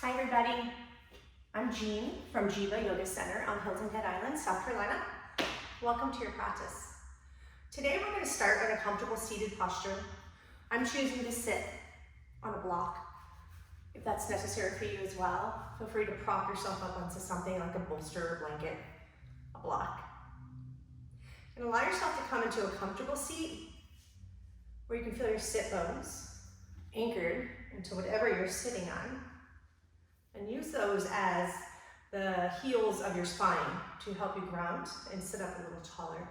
Hi everybody, I'm Jean from Jiva Yoga Center on Hilton Head Island, South Carolina. Welcome to your practice. Today we're going to start in a comfortable seated posture. I'm choosing to sit on a block. If that's necessary for you as well, feel free to prop yourself up onto something like a bolster or blanket, a block. And allow yourself to come into a comfortable seat where you can feel your sit bones anchored into whatever you're sitting on. And use those as the heels of your spine to help you ground and sit up a little taller.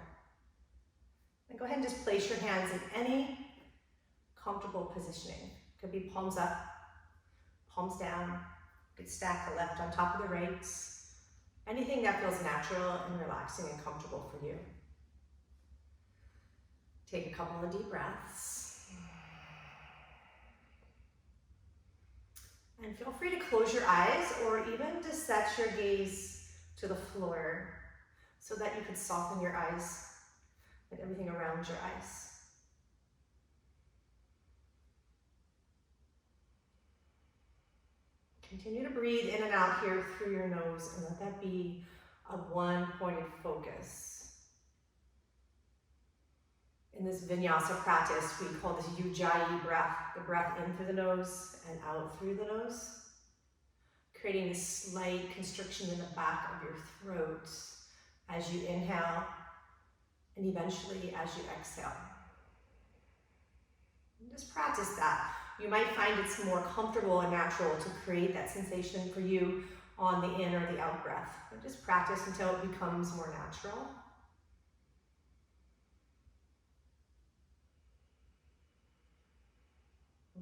And go ahead and just place your hands in any comfortable positioning. Could be palms up, palms down. You could stack the left on top of the right. Anything that feels natural and relaxing and comfortable for you. Take a couple of deep breaths. And feel free to close your eyes or even to set your gaze to the floor so that you can soften your eyes and everything around your eyes. Continue to breathe in and out here through your nose and let that be a one-pointed focus. In this vinyasa practice, we call this ujjayi breath, the breath in through the nose and out through the nose, creating this slight constriction in the back of your throat as you inhale and eventually as you exhale. And just practice that. You might find it's more comfortable and natural to create that sensation for you on the in or the out breath. But just practice until it becomes more natural.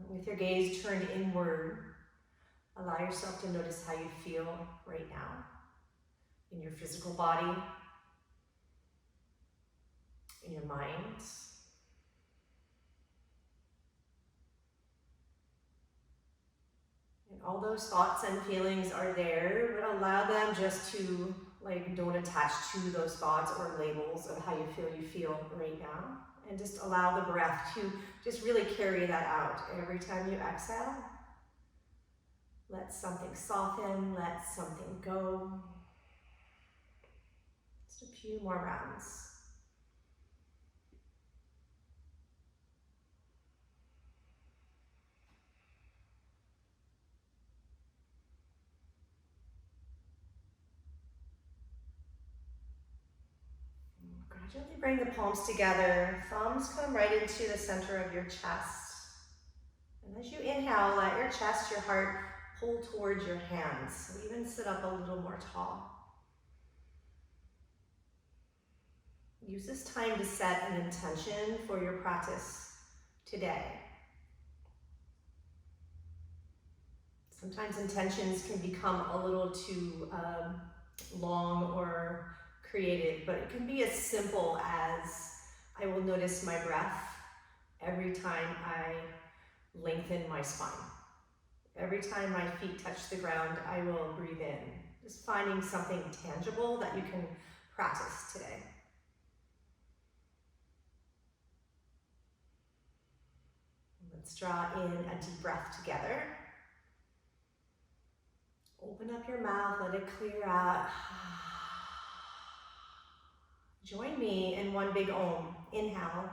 With your gaze turned inward, allow yourself to notice how you feel right now in your physical body, in your mind. And all those thoughts and feelings are there, but allow them just to, don't attach to those thoughts or labels of how you feel right now. And just allow the breath to just really carry that out. Every time you exhale, let something soften, let something go. Just a few more rounds. Gradually bring the palms together. Thumbs come right into the center of your chest. And as you inhale, let your chest, your heart pull towards your hands. So even sit up a little more tall. Use this time to set an intention for your practice today. Sometimes intentions can become a little too long or created, but it can be as simple as I will notice my breath every time I lengthen my spine. Every time my feet touch the ground, I will breathe in. Just finding something tangible that you can practice today. Let's draw in a deep breath together. Open up your mouth, let it clear out. Join me in one big Om. Inhale.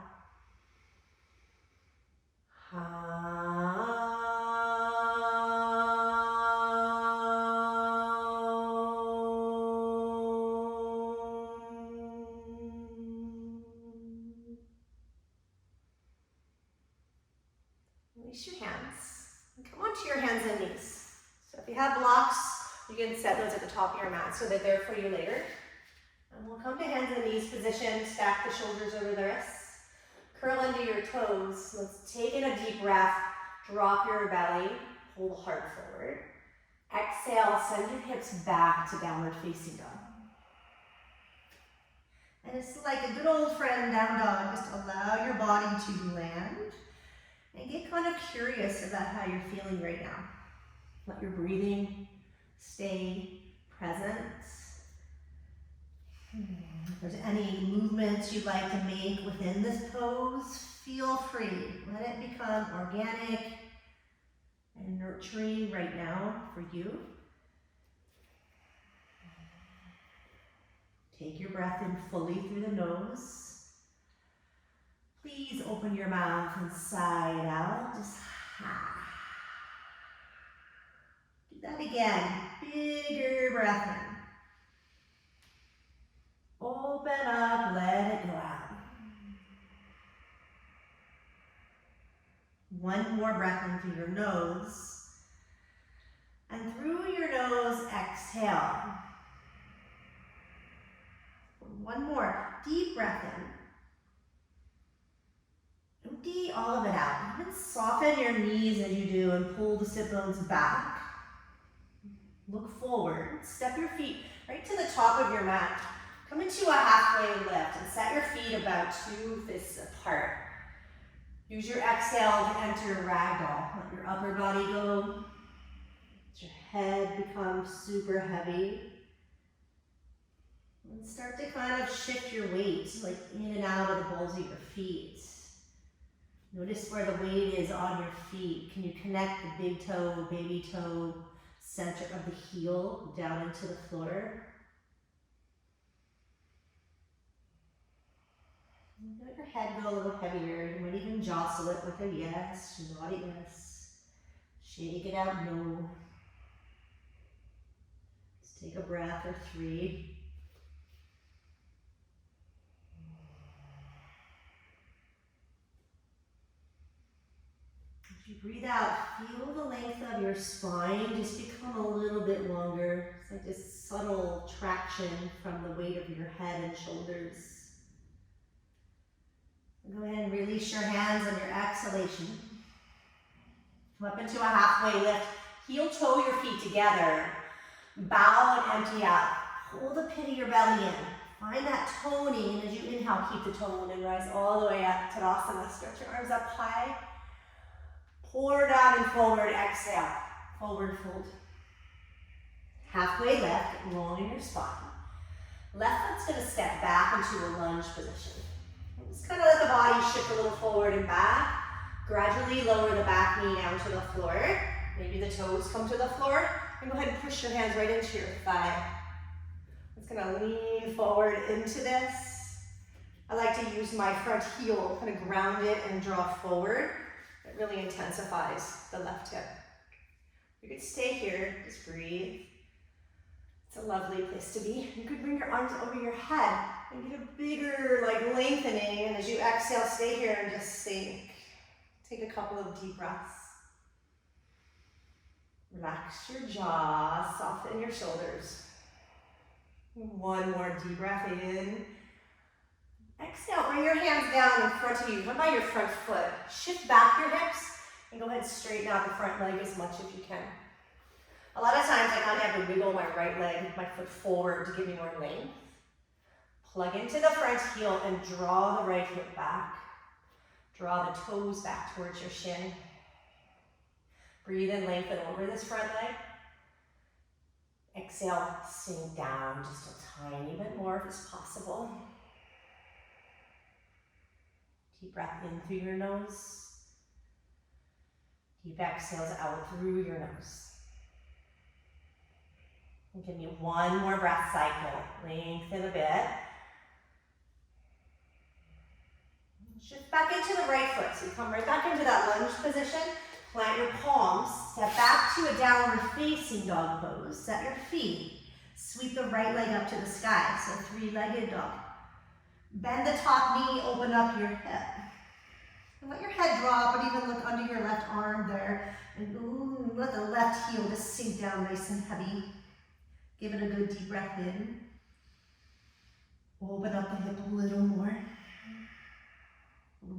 Release your hands. And come onto your hands and knees. So if you have blocks, you can set those at the top of your mat so they're there for you later. And we'll come to hands and knees position, stack the shoulders over the wrists. Curl into your toes. Let's take in a deep breath, drop your belly, pull the heart forward. Exhale, send your hips back to downward facing dog. And it's like a good old friend down dog, just allow your body to land and get kind of curious about how you're feeling right now. Let your breathing stay present. If there's any movements you'd like to make within this pose, feel free. Let it become organic and nurturing right now for you. Take your breath in fully through the nose. Please open your mouth and sigh it out. Just do that again. Bigger breath in. Open up, let it go out. One more breath in through your nose. And through your nose, exhale. One more. Deep breath in. Empty all of it out. Even soften your knees as you do and pull the sit bones back. Look forward. Step your feet right to the top of your mat. Come into a halfway lift and set your feet about 2 fists apart. Use your exhale to enter ragdoll. Let your upper body go. Let your head become super heavy. And start to kind of shift your weight, like in and out of the balls of your feet. Notice where the weight is on your feet. Can you connect the big toe, baby toe, center of the heel down into the floor? Let your head go a little heavier. You might even jostle it with a yes, not a yes. Shake it out, no. Just take a breath or 3. As you breathe out, feel the length of your spine just become a little bit longer. It's like this subtle traction from the weight of your head and shoulders. Go ahead and release your hands on your exhalation. Come up into a halfway lift. Heel toe your feet together. Bow and empty out. Hold the pit of your belly in. Find that toning, and as you inhale, keep the tone and rise all the way up. Tadasana. Stretch your arms up high. Pour down and forward. Exhale. Forward fold. Halfway lift. Rolling your spine. Left foot's going to step back into a lunge position. Just kind of let the body shift a little forward and back. Gradually lower the back knee down to the floor. Maybe the toes come to the floor. And go ahead and push your hands right into your thigh. It's going to lean forward into this. I like to use my front heel, kind of ground it and draw forward. It really intensifies the left hip. You could stay here, just breathe. It's a lovely place to be. You could bring your arms over your head and get a bigger lengthening, and as you exhale, stay here and just sink. Take a couple of deep breaths. Relax your jaw, soften your shoulders. One more deep breath in. Exhale, bring your hands down in front of you. Come by your front foot. Shift back your hips and go ahead and straighten out the front leg as much as you can. A lot of times I kind of have to wiggle my right leg, my foot forward to give me more length. Plug into the front heel and draw the right hip back. Draw the toes back towards your shin. Breathe and lengthen over this front leg. Exhale, sink down just a tiny bit more if it's possible. Deep breath in through your nose. Deep exhales out through your nose. And give me one more breath cycle. Lengthen a bit. Shift back into the right foot. So you come right back into that lunge position. Plant your palms. Step back to a downward facing dog pose. Set your feet. Sweep the right leg up to the sky. So 3-legged dog. Bend the top knee. Open up your hip. And let your head drop, but even look under your left arm there. And let the left heel just sink down nice and heavy. Give it a good deep breath in. Open up the hip a little more.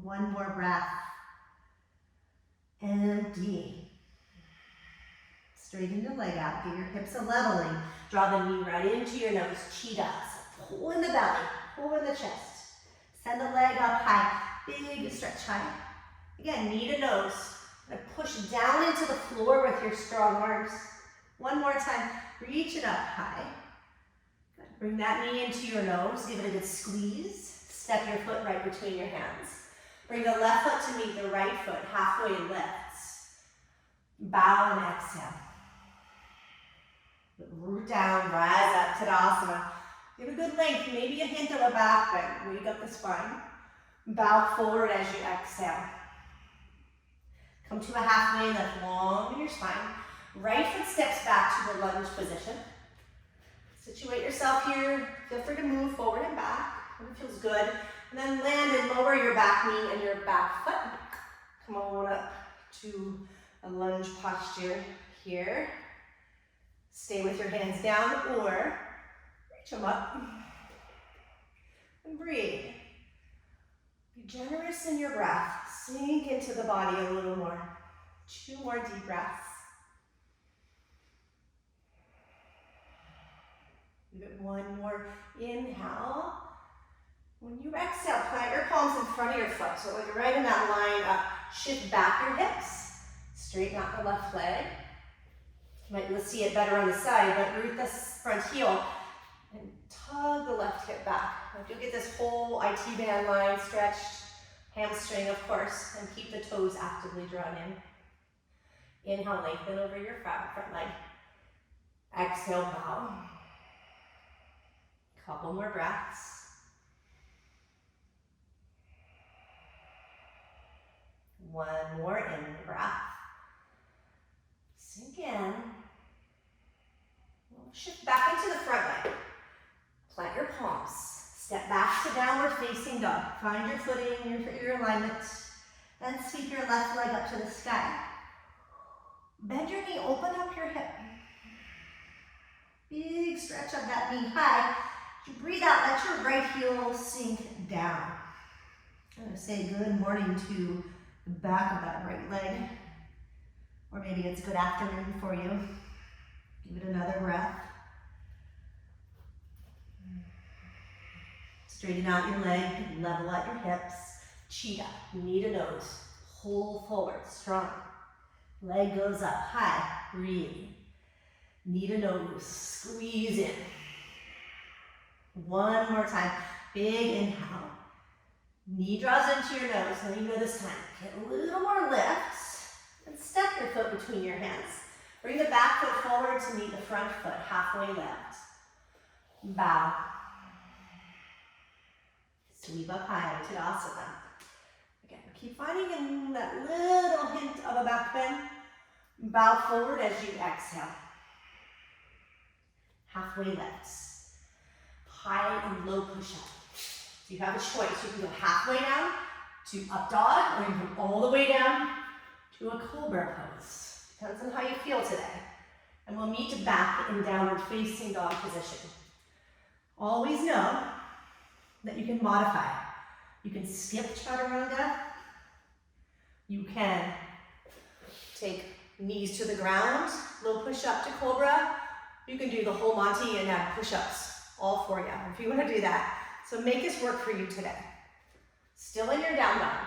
One more breath. Empty. Straighten the leg out. Give your hips a leveling. Draw the knee right into your nose. Cheetah. So pull in the belly. Pull in the chest. Send the leg up high. Big stretch high. Again, knee to nose. And push down into the floor with your strong arms. One more time. Reach it up high. Good. Bring that knee into your nose. Give it a good squeeze. Step your foot right between your hands. Bring the left foot to meet the right foot. Halfway lifts. Bow and exhale. Root down, rise up, Tadasana. Give a good length, maybe a hint of a back bend. Wake up the spine. Bow forward as you exhale. Come to a halfway lift, long in your spine. Right foot steps back to the lunge position. Situate yourself here. Feel free to move forward and back when it feels good. And then land and lower your back knee and your back foot. Come on up to a lunge posture here. Stay with your hands down or reach them up. And breathe. Be generous in your breath. Sink into the body a little more. 2 more deep breaths. Give it 1 more inhale. When you exhale, plant your palms in front of your foot. So when you're right in that line up, shift back your hips. Straighten out the left leg. You might see it better on the side, but root this front heel and tug the left hip back. If you'll get this whole IT band line stretched, hamstring of course, and keep the toes actively drawn in. Inhale, lengthen over your front leg. Exhale, bow. Couple more breaths. One more in breath. Sink in. Shift back into the front leg. Plant your palms. Step back to downward facing dog. Find your footing, your alignment, and sweep your left leg up to the sky. Bend your knee, open up your hip. Big stretch of that knee high. As you breathe out, let your right heel sink down. I'm going to say good morning to the back of that right leg. Or maybe it's good afternoon for you. Give it another breath. Straighten out your leg, level out your hips. Cheetah, knee to nose. Pull forward, strong. Leg goes up, high, breathe. Knee to nose, squeeze in. 1 more time, big inhale. Knee draws into your nose, let me go this time. Get a little more lift, and step your foot between your hands. Bring the back foot forward to meet the front foot, halfway lift. Bow. Sweep up high, Tadasana. Again, keep finding that little hint of a back bend. Bow forward as you exhale. Halfway lifts. High and low push-up. So you have a choice. You can go halfway down to up dog, or you can go all the way down to a cobra pose. Depends on how you feel today. And we'll meet back in downward facing dog position. Always know that you can modify. You can skip chaturanga. You can take knees to the ground, low push up to cobra. You can do the whole Monty and add push-ups, all for you, if you want to do that. So make this work for you today. Still in your down dog.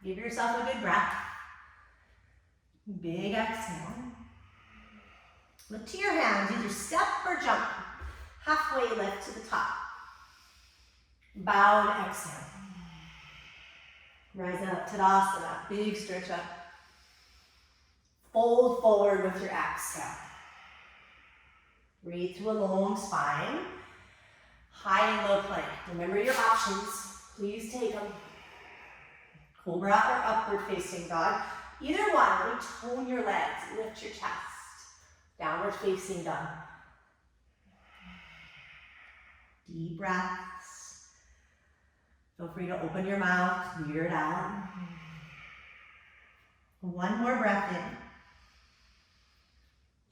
Give yourself a good breath. Big exhale. Look to your hands, either step or jump. Halfway lift to the top. Bow and exhale. Rise up, Tadasana, big stretch up. Fold forward with your exhale. Breathe through a long spine. High and low plank. Remember your options. Please take them. Cobra or upward facing dog. Either one, really tone your legs, lift your chest. Downward facing dog. Deep breaths. Feel free to open your mouth, clear it out. 1 more breath in.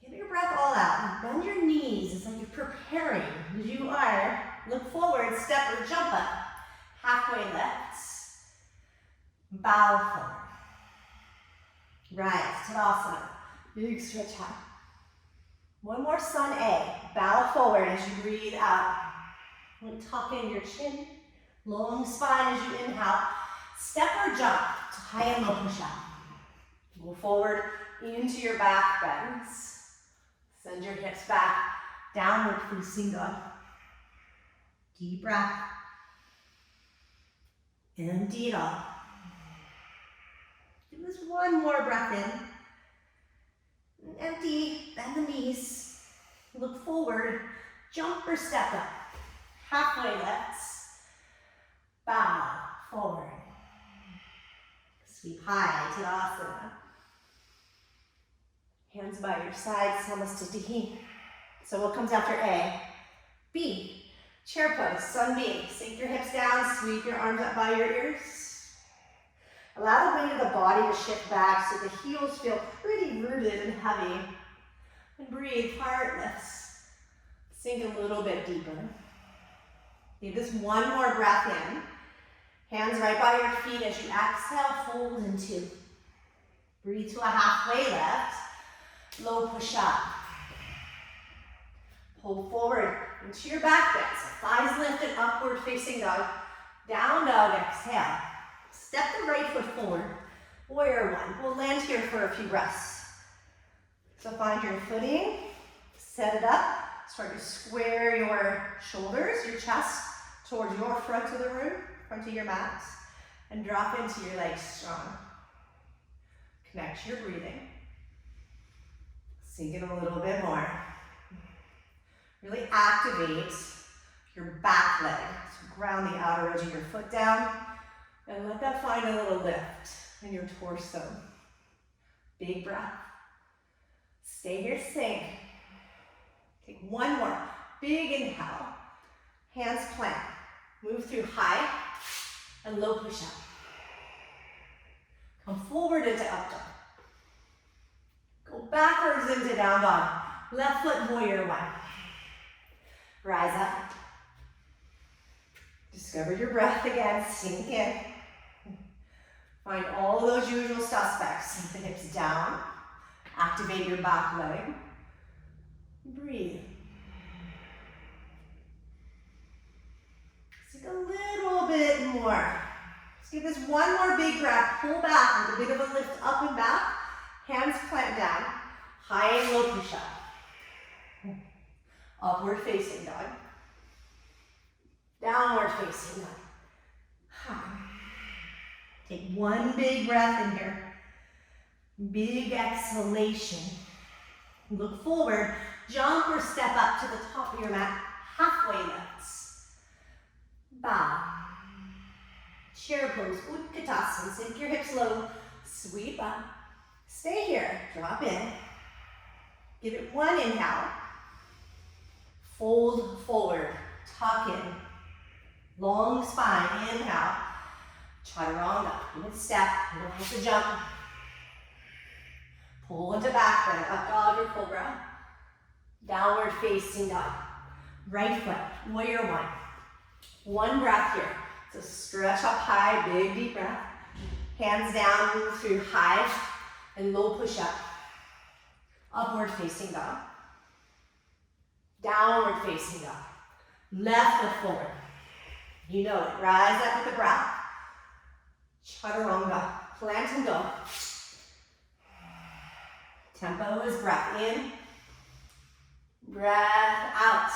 Give your breath all out. Bend your knees. It's like you're preparing. As you are, look forward, step or jump up. Halfway lifts. Bow forward. Rise, Tadasana. Big stretch out. 1 more sun A. Bow forward as you breathe out. Tuck in your chin. Long spine as you inhale. Step or jump to high and low push up. Go forward into your back bends. Send your hips back. Downward facing dog. Deep breath. Empty it out. Give us 1 more breath in. empty, bend the knees. Look forward, jump or step up. Halfway lifts. Bow forward. Sweep high, Tadasana. Hands by your sides, Samastitihi. So what comes after A? B, chair pose, sun B. Sink your hips down, sweep your arms up by your ears. Allow the weight of the body to shift back so the heels feel pretty rooted and heavy. And breathe, heart lifts. Sink a little bit deeper. Give this one more breath in. Hands right by your feet as you exhale, fold into. Breathe to a halfway lift. Low push up. Pull forward into your back bend. So thighs lifted, upward facing dog. Down dog, exhale. Step the right foot forward. Warrior one. We'll land here for a few breaths. So find your footing. Set it up. Start to square your shoulders, your chest towards your front of the room, front of your mat. And drop into your legs strong. Connect your breathing. Sink it a little bit more. Really activate your back leg. So ground the outer edge of your foot down and let that find a little lift in your torso. Big breath. Stay here, sink. Take one more. Big inhale. Hands plant. Move through high and low push up. Come forward into up dog. Go backwards into down dog. Left foot warrior one. Rise up. Discover your breath again. Sink in. Find all those usual suspects. Sink the hips down. Activate your back leg. Breathe. Sink a little bit more. Let's give this one more big breath. Pull back with a bit of a lift up and back. Hands plant down. High and low push up. Upward facing dog. Downward facing dog. Take one big breath in here. Big exhalation. Look forward. Jump or step up to the top of your mat. Halfway lifts. Bow. Chair pose. Utkatasana. Sink your hips low. Sweep up. Stay here. Drop in. Give it one inhale. Fold forward, tuck in. Long spine, inhale. Chaturanga, good step, you don't have to jump. Pull into back bend, up dog or cobra. Downward facing dog. Right foot, warrior one. One breath here. So stretch up high, big deep breath. Hands down, move through high and low push up. Upward facing dog. Downward facing dog. Left foot forward. You know it. Rise up with the breath. Chaturanga. Plant and go. Tempo is breath in. Breath out.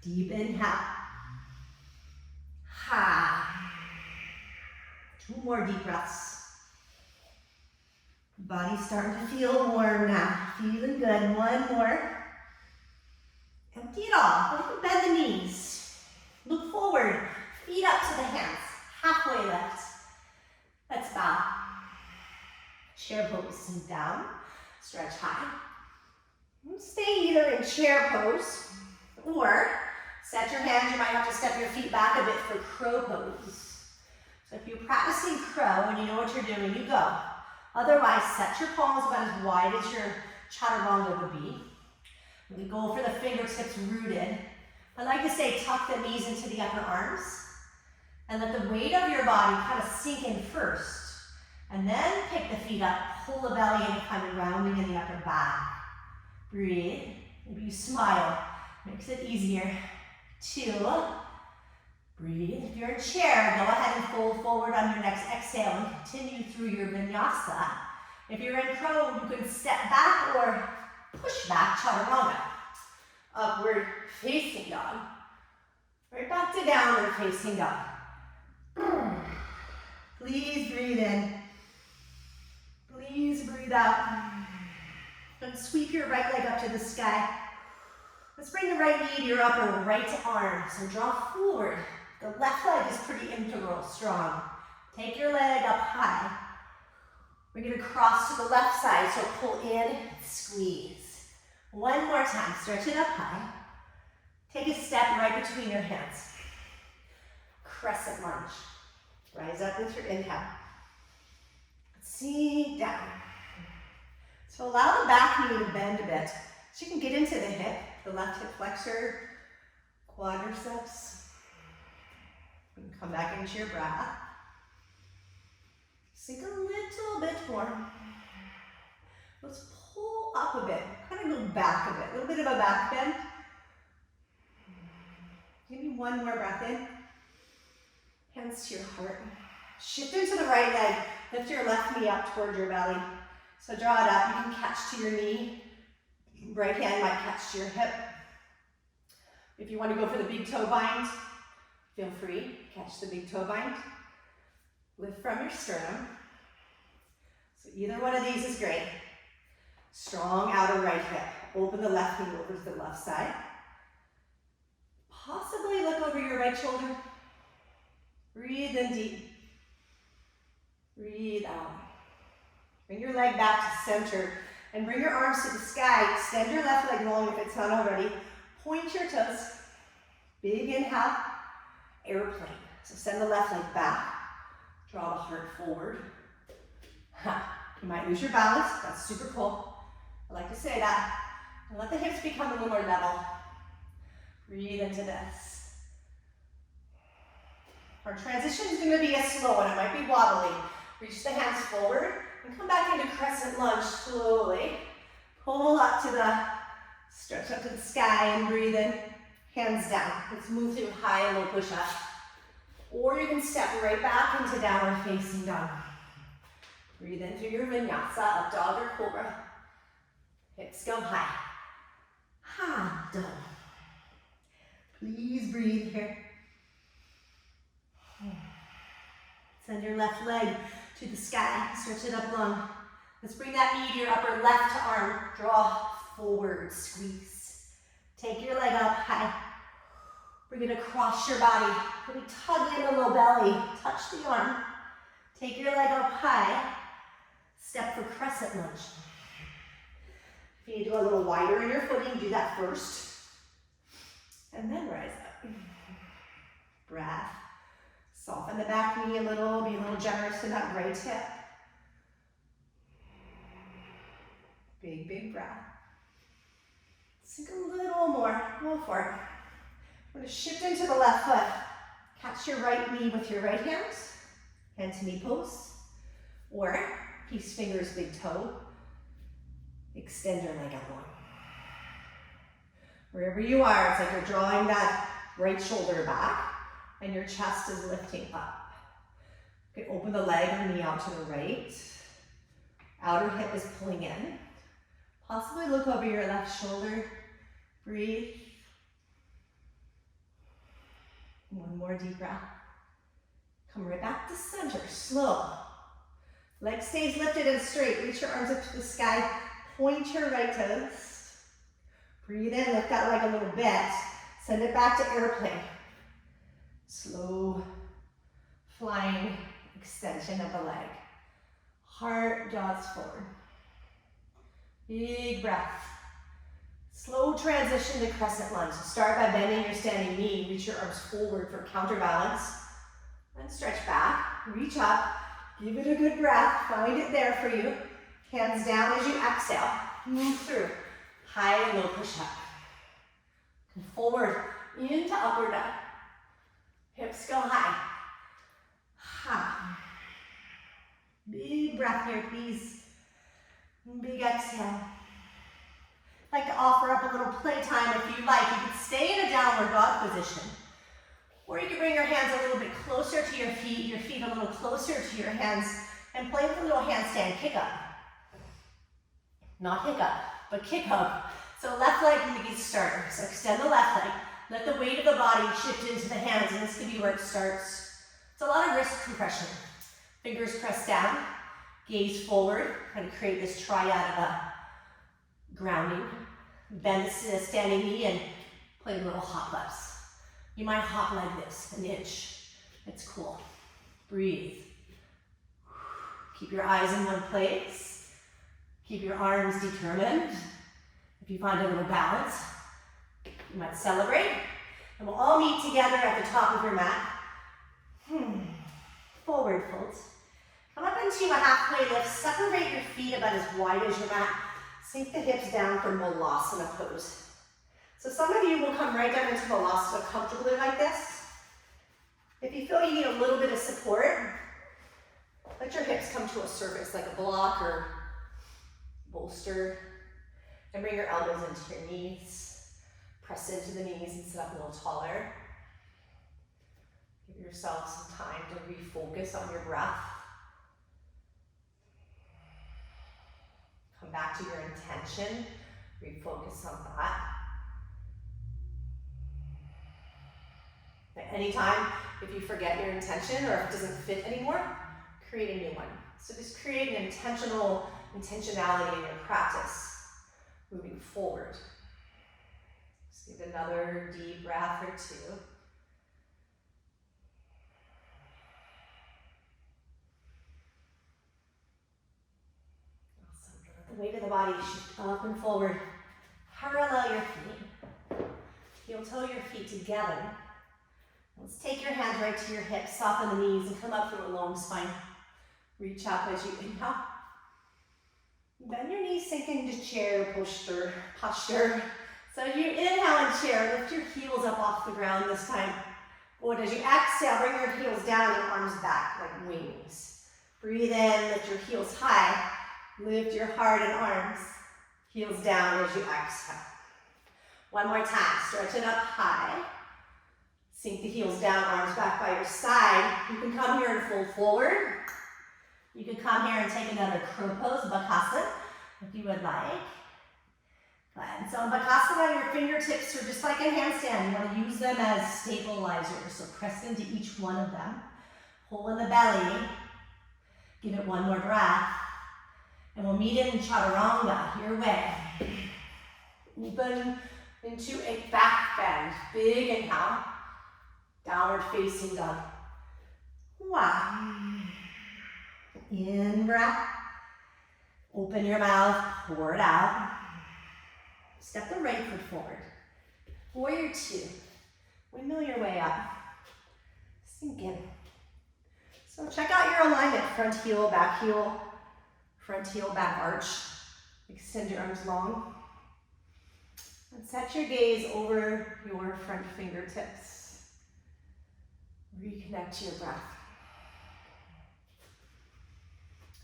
Deep inhale. Ha. Two more deep breaths. Body's starting to feel warm now. Feeling good. One more. Empty it all. Bend the knees. Look forward. Feet up to the hands. Halfway lift. Let's bow. Chair pose and down. Stretch high. Stay either in chair pose or set your hands. You might have to step your feet back a bit for crow pose. So if you're practicing crow and you know what you're doing, you go. Otherwise, set your palms about as wide as your chaturanga would be. Really go for the fingertips rooted. I like to say tuck the knees into the upper arms and let the weight of your body kind of sink in first. And then pick the feet up, pull the belly in, kind of rounding in the upper back. Breathe. Maybe you smile. Makes it easier. 2. Breathe. If you're in chair, go ahead and fold forward on your next exhale and continue through your vinyasa. If you're in crow, you can step back or push back, chaturanga. Upward facing dog. Right back to downward facing dog. Please breathe in. Please breathe out. And sweep your right leg up to the sky. Let's bring the right knee to your upper right arm. So draw forward. The left leg is pretty integral, strong. Take your leg up high. We're gonna cross to the left side, so pull in, squeeze. One more time, stretch it up high. Take a step right between your hands. Crescent lunge. Rise up with your inhale. Sink down. So allow the back knee to bend a bit. So you can get into the hip, the left hip flexor, quadriceps. You can come back into your breath. Sink a little bit more. Let's pull up a bit, kind of go back a bit, a little bit of a back bend. Maybe one more breath in. Hands to your heart. Shift into the right leg. Lift your left knee up toward your belly. So draw it up. You can catch to your knee. Right hand might catch to your hip. If you want to go for the big toe bind, feel free. Catch the big toe bind. Lift from your sternum. So either one of these is great. Strong outer right hip. Open the left knee over to the left side. Possibly look over your right shoulder. Breathe in deep. Breathe out. Bring your leg back to center and bring your arms to the sky. Extend your left leg long if it's not already. Point your toes. Big inhale. Airplane. So send the left leg back. Draw the heart forward. You might lose your balance. That's super cool. I like to say that. And let the hips become a little more level. Breathe into this. Our transition is going to be a slow one. It might be wobbly. Reach the hands forward and come back into crescent lunge slowly. Pull up to the, stretch up to the sky and breathe in. Hands down. Let's move through high and low push-up. Or you can step right back into downward facing dog. Breathe in through your vinyasa, up dog or cobra. Hips go high. Ha, dog. Please breathe here. Send your left leg to the sky. Stretch it up long. Let's bring that knee to your upper left arm. Draw forward, squeeze. Take your leg up high. Bring it across your body. Really tug in the low belly. Touch the arm. Take your leg up high. Step for crescent lunge. If you need to go a little wider in your footing, do that first. And then rise up. Breath. Soften the back knee a little. Be a little generous in that right hip. Big, big breath. Sink a little more. Go for it. We're going to shift into the left foot. Catch your right knee with your right hand. Hand to knee pose. Or peace fingers, big toe. Extend your leg out long. Wherever you are, it's like you're drawing that right shoulder back and your chest is lifting up. You can open the leg or knee out to the right. Outer hip is pulling in. Possibly look over your left shoulder. Breathe. One more deep breath. Come right back to center, slow. Leg stays lifted and straight. Reach your arms up to the sky. Point your right toes. Breathe in, lift that leg a little bit. Send it back to airplane. Slow, flying extension of the leg. Heart jaws forward. Big breath. Slow transition to crescent lunge. Start by bending your standing knee. Reach your arms forward for counterbalance. And stretch back. Reach up. Give it a good breath. Find it there for you. Hands down as you exhale. Move through. High and low push-up. Come forward into upward dog. Hips go high. Ha. Big breath here, please. Big exhale. I'd like to offer up a little playtime if you like. You can stay in a downward dog position. Or you can bring your hands a little bit closer to your feet a little closer to your hands, and play with a little handstand kick up. Not hiccup, but kick up. So left leg can be the starter. So extend the left leg. Let the weight of the body shift into the hands, and this could be where it starts. It's a lot of wrist compression. Fingers press down, gaze forward, kind of create this triad of a grounding. Bend the standing knee and play little hop ups. You might hop like this, an inch. It's cool. Breathe. Keep your eyes in one place. Keep your arms determined. If you find a little balance, you might celebrate. And we'll all meet together at the top of your mat. Forward fold. Come up into a halfway lift. Separate your feet about as wide as your mat. Sink the hips down for Malasana pose. So some of you will come right down into Malasana comfortably like this. If you feel you need a little bit of support, let your hips come to a surface like a block or bolster. And bring your elbows into your knees. Press into the knees and sit up a little taller. Give yourself some time to refocus on your breath. Come back to your intention. Refocus on that. At any time, if you forget your intention or if it doesn't fit anymore, create a new one. So just create an intentionality in your practice, moving forward. Just give another deep breath or two. Awesome. Let the weight of the body shift up and forward. Parallel your feet. Heel toe your feet together. Let's take your hands right to your hips, soften the knees, and come up through a long spine. Reach up as you inhale. Bend your knees, sink into chair posture. So as you inhale in chair, lift your heels up off the ground this time. Good. As you exhale, bring your heels down and arms back like wings. Breathe in, lift your heels high. Lift your heart and arms. Heels down as you exhale. One more time. Stretch it up high. Sink the heels down, arms back by your side. You can come here and fold forward. You can come here and take another crow pose, Bakasana, if you would like. Good. So in Bakasana, your fingertips are just like a handstand. You want to use them as stabilizers. So press into each one of them. Pull in the belly. Give it one more breath. And we'll meet in Chaturanga, your way. Open into a back bend. Big inhale. Downward facing dog. One. In breath. Open your mouth, pour it out. Step the right foot forward. Warrior two. Windmill your way up. Sink in. So check out your alignment. Front heel, back arch. Extend your arms long. And set your gaze over your front fingertips. Reconnect to your breath.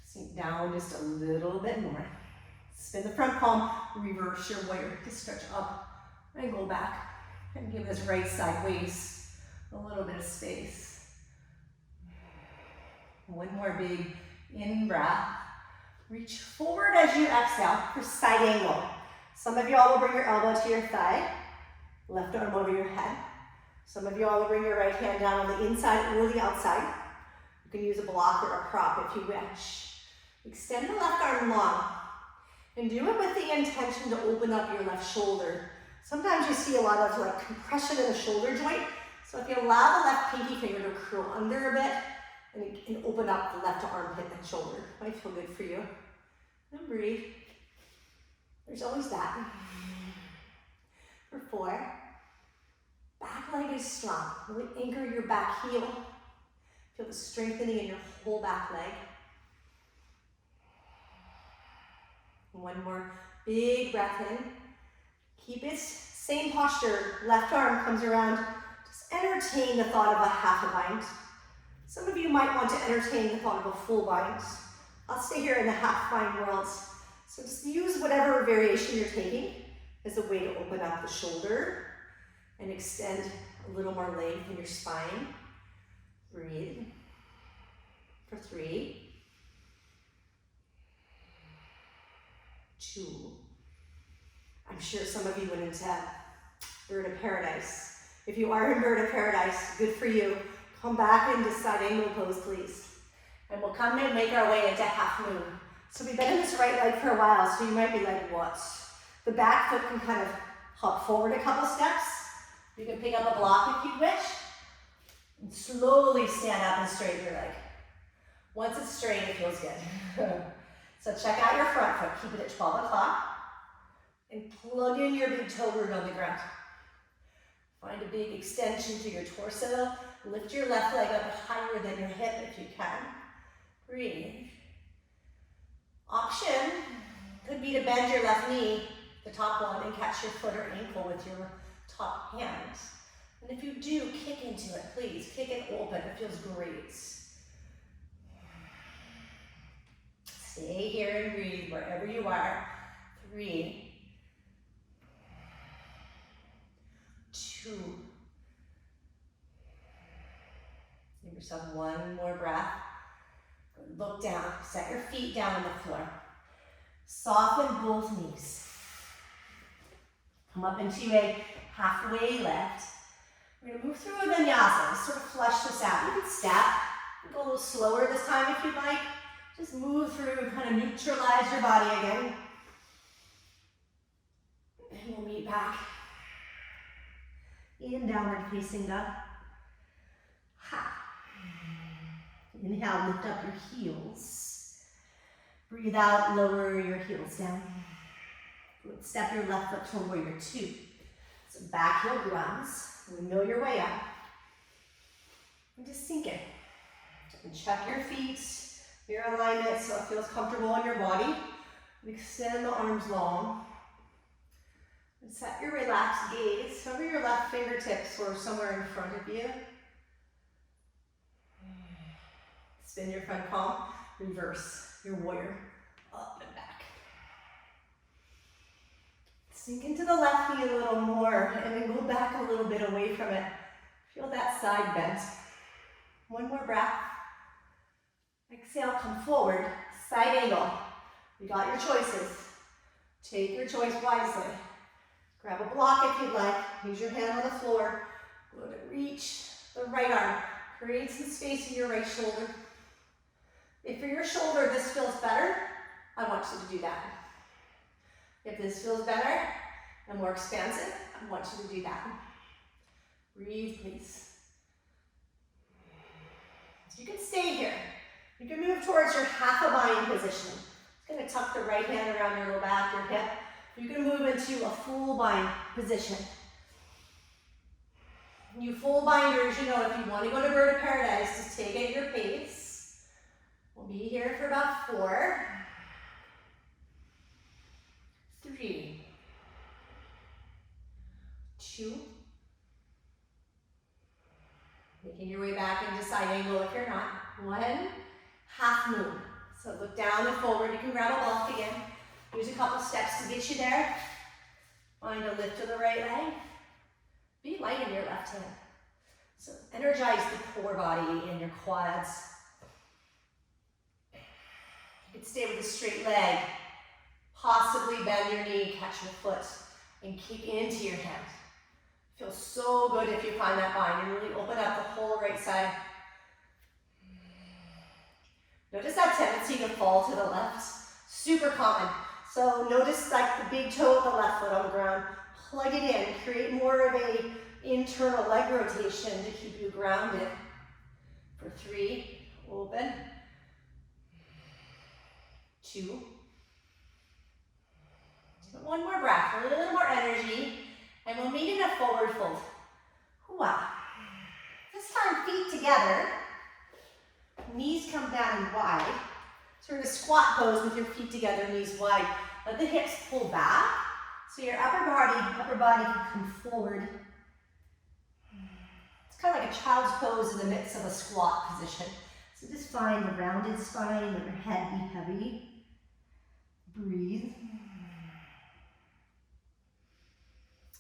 Sink down just a little bit more. Spin the front palm, reverse your warrior. Just stretch up and go back. And give this right side waist a little bit of space. One more big in breath. Reach forward as you exhale for side angle. Some of y'all will bring your elbow to your thigh, left arm over your head. Some of y'all will bring your right hand down on the inside or the outside. You can use a block or a prop if you wish. Extend the left arm long and do it with the intention to open up your left shoulder. Sometimes you see a lot of like compression in the shoulder joint. So if you allow the left pinky finger to curl under a bit and you can open up the left armpit and shoulder. Might feel good for you. And breathe. There's always that. For 4. Back leg is strong. Really anchor your back heel. Feel the strengthening in your whole back leg. One more big breath in. Keep it same posture. Left arm comes around. Just entertain the thought of a half a bind. Some of you might want to entertain the thought of a full bind. I'll stay here in the half bind world. So just use whatever variation you're taking as a way to open up the shoulder and extend a little more length in your spine. Breathe. For 3. 2. I'm sure some of you went into Bird of Paradise. If you are in Bird of Paradise, good for you. Come back into side angle pose, please. And we'll come and make our way into half moon. So we've been in this right leg for a while, so you might be like, what? The back foot can kind of hop forward a couple steps. You can pick up a block if you wish. And slowly stand up and straighten your leg. Once it's straight, it feels good. So check out your front foot. Keep it at 12 o'clock. And plug in your big toe root on the ground. Find a big extension to your torso. Lift your left leg up higher than your hip if you can. Breathe. Option could be to bend your left knee, the top one, and catch your foot or ankle with your top hand. And if you do, kick into it, please. Kick it open. It feels great. Stay here and breathe wherever you are. 3, 2. Give yourself one more breath. Look down. Set your feet down on the floor. Soften both knees. Come up into a halfway lift. We're going to move through a vinyasa. Sort of flush this out. You can step. Go a little slower this time if you'd like. Just move through and kind of neutralize your body again. And we'll meet back in downward facing dog. Ha. Inhale, lift up your heels. Breathe out, lower your heels down. Step your left foot to warrior 2. So back heel grounds. We know your way up. And just sink it. And check your feet, your alignment so it feels comfortable on your body. Extend the arms long. And set your relaxed gaze over your left fingertips or somewhere in front of you. Spin your front palm, reverse your warrior, up and back. Sink into the left knee a little more and then go back a little bit away from it. Feel that side bend. One more breath. Exhale, come forward, side angle. You got your choices. Take your choice wisely. Grab a block if you'd like. Use your hand on the floor. Go to reach the right arm. Create some space in your right shoulder. If for your shoulder this feels better, I want you to do that. If this feels better and more expansive, I want you to do that. Breathe, please. So you can stay here. You can move towards your half a bind position. It's going to tuck the right hand around your low back, your hip. You can move into a full bind position. You full binders, you know, if you want to go to bird of paradise, just take it at your pace. We'll be here for about 4, 3, 2. Making your way back into side angle if you're not. 1, half moon. So look down and forward. You can grab a block again. Use a couple steps to get you there. Find a lift to the right leg. Be light in your left hand. So energize the core body and your quads. You can stay with a straight leg. Possibly bend your knee, catch your foot, and kick into your hand. Feels so good if you find that bind and really open up the whole right side. Notice that tendency to fall to the left. Super common. So notice like the big toe of the left foot on the ground. Plug it in. Create more of a internal leg rotation to keep you grounded. For 3, open. 2. One more breath, a little more energy, and we'll meet in a forward fold. Wow. This time, feet together. Knees come down and wide. So we're in a squat pose with your feet together, knees wide. Let the hips pull back, so your upper body can come forward. It's kind of like a child's pose in the midst of a squat position. So just find a rounded spine, let your head be heavy. Breathe.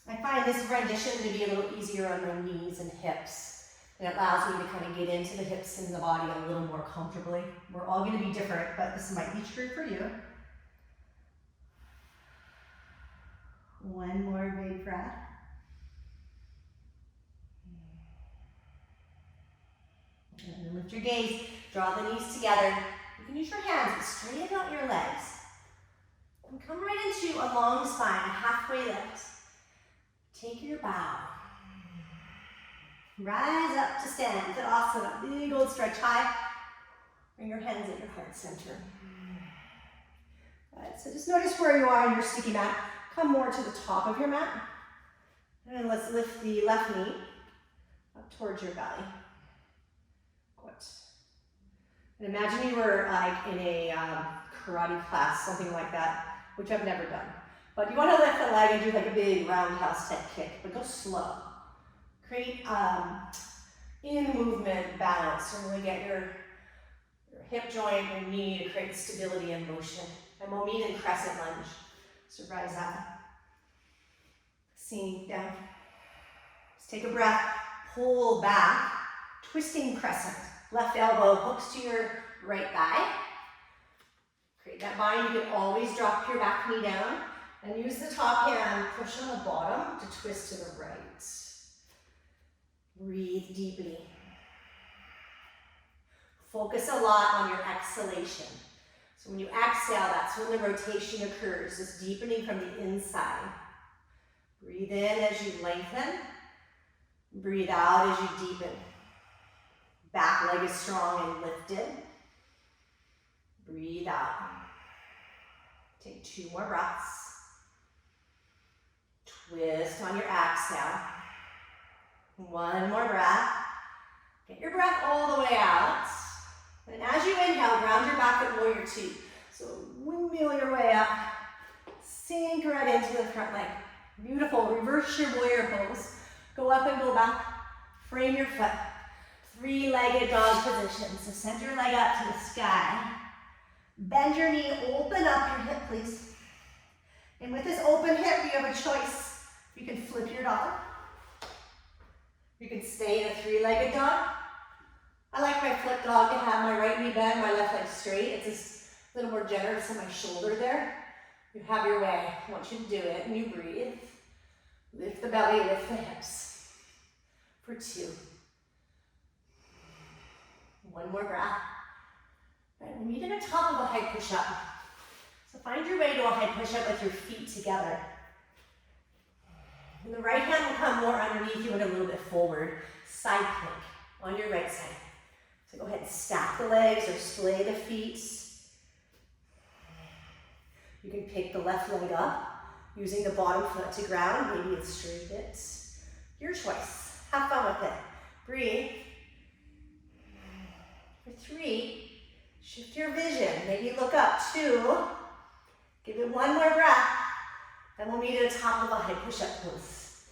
I find this rendition to be a little easier on my knees and hips. And it allows me to kind of get into the hips and the body a little more comfortably. We're all going to be different, but this might be true for you. One more big breath. And then lift your gaze, draw the knees together. You can use your hands, but straighten out your legs. And come right into a long spine, halfway lift. Take your bow. Rise up to stand, Tadasana, big old stretch high. Bring your hands at your heart center. All right, so just notice where you are on your sticky mat. Come more to the top of your mat. And then let's lift the left knee up towards your belly. Good. And imagine you were like in a karate class, something like that, which I've never done. But you want to lift the leg and do like a big roundhouse type kick, but go slow. Create in movement balance. So really get your hip joint, your knee to create stability and motion. And we'll meet in Crescent Lunge. So rise up. Sink down. Just take a breath. Pull back. Twisting crescent. Left elbow hooks to your right thigh. Create that bind. You can always drop your back knee down. And use the top hand, push on the bottom to twist to the right. Breathe deeply. Focus a lot on your exhalation. So when you exhale, that's when the rotation occurs, this deepening from the inside. Breathe in as you lengthen. Breathe out as you deepen. Back leg is strong and lifted. Breathe out. Take 2 more breaths. Twist on your exhale. 1 more breath. Get your breath all the way out. And as you inhale, ground your back at warrior 2. So windmill your way up. Sink right into the front leg. Beautiful. Reverse your warrior pose. Go up and go back. Frame your foot. 3-legged dog position. So send your leg up to the sky. Bend your knee. Open up your hip, please. And with this open hip, you have a choice. You can flip your dog. You can stay in a 3-legged dog. I like my flip dog to have my right knee bent, my left leg straight. It's just a little more generous on my shoulder there. You have your way. I want you to do it and you breathe. Lift the belly, lift the hips. For 2. 1 more breath. And we meet at the top of a high push-up. So find your way to a high push-up with your feet together. And the right hand will come more underneath you and a little bit forward. Side plank on your right side. So go ahead and stack the legs or splay the feet. You can pick the left leg up using the bottom foot to ground. Maybe it's straight. It's your choice. Have fun with it. Breathe. For 3, shift your vision. Maybe look up. 2. Give it 1 more breath. Then we'll meet at the top of a high push-up pose.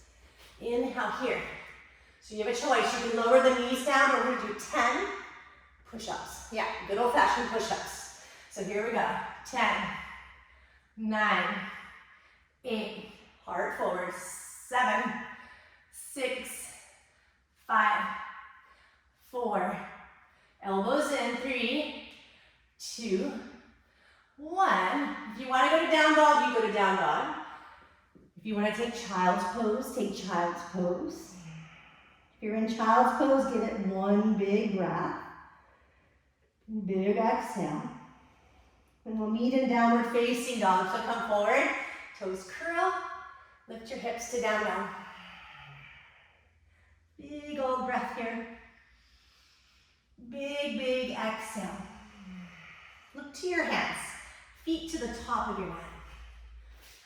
Inhale here. So you have a choice. You can lower the knees down or we're going to do 10 push-ups. Yeah, good old-fashioned push-ups. So here we go. 10, 9, 8, heart forward. 7, 6, 5, 4, elbows in. 3, 2, 1. If you want to go to down dog, you go to down dog. If you want to take child's pose, take child's pose. If you're in child's pose, give it 1 big breath. Big exhale. And we'll meet in downward facing dog. So come forward, toes curl, lift your hips to down dog. Big old breath here. Big, big exhale. Look to your hands. Feet to the top of your mat.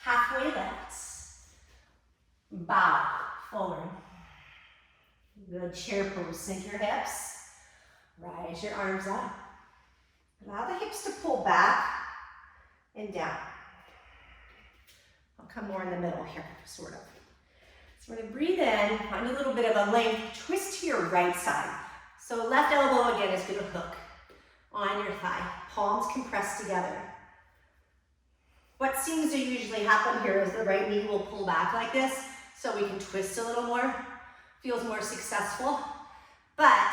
Halfway lifts. Bow forward. Good chair pose. Sink your hips. Rise your arms up. Allow the hips to pull back and down. I'll come more in the middle here, sort of. So we're going to breathe in, find a little bit of a length, twist to your right side. So left elbow again is going to hook on your thigh. Palms compressed together. What seems to usually happen here is the right knee will pull back like this, so we can twist a little more. Feels more successful. But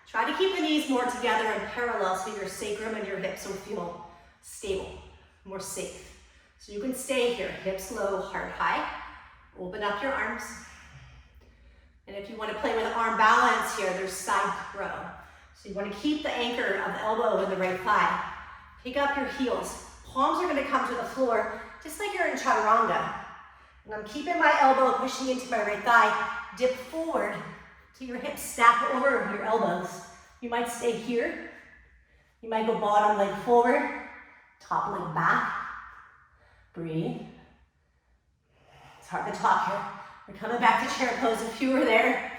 try to keep the knees more together and parallel so your sacrum and your hips will feel stable, more safe. So you can stay here, hips low, heart high. Open up your arms. And if you want to play with arm balance here, there's side crow. So you want to keep the anchor of the elbow in the right thigh. Pick up your heels, Palms are gonna come to the floor, just like you're in chaturanga. And I'm keeping my elbow pushing into my right thigh. Dip forward to your hips, stack over your elbows. You might stay here. You might go bottom leg forward, top leg back. Breathe. It's hard to talk here. We're coming back to chair pose if you were there.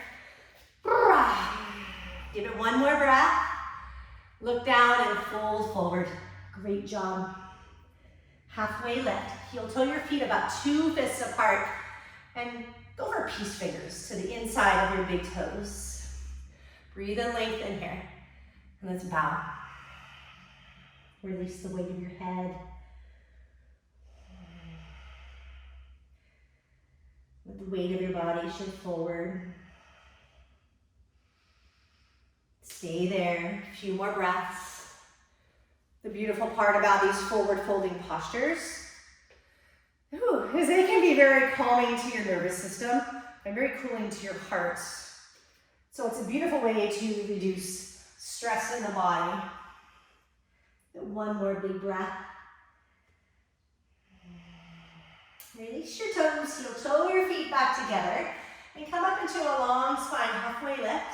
Give it one more breath. Look down and fold forward. Great job. Halfway lift. Heel toe your feet about 2 fists apart. And go for peace fingers to the inside of your big toes. Breathe and lengthen here. And let's bow. Release the weight of your head. Let the weight of your body shift forward. Stay there, a few more breaths. The beautiful part about these forward folding postures is they can be very calming to your nervous system and very cooling to your heart. So it's a beautiful way to reduce stress in the body. One more big breath. Release your toes, heel toe your feet back together, and come up into a long spine, halfway lift.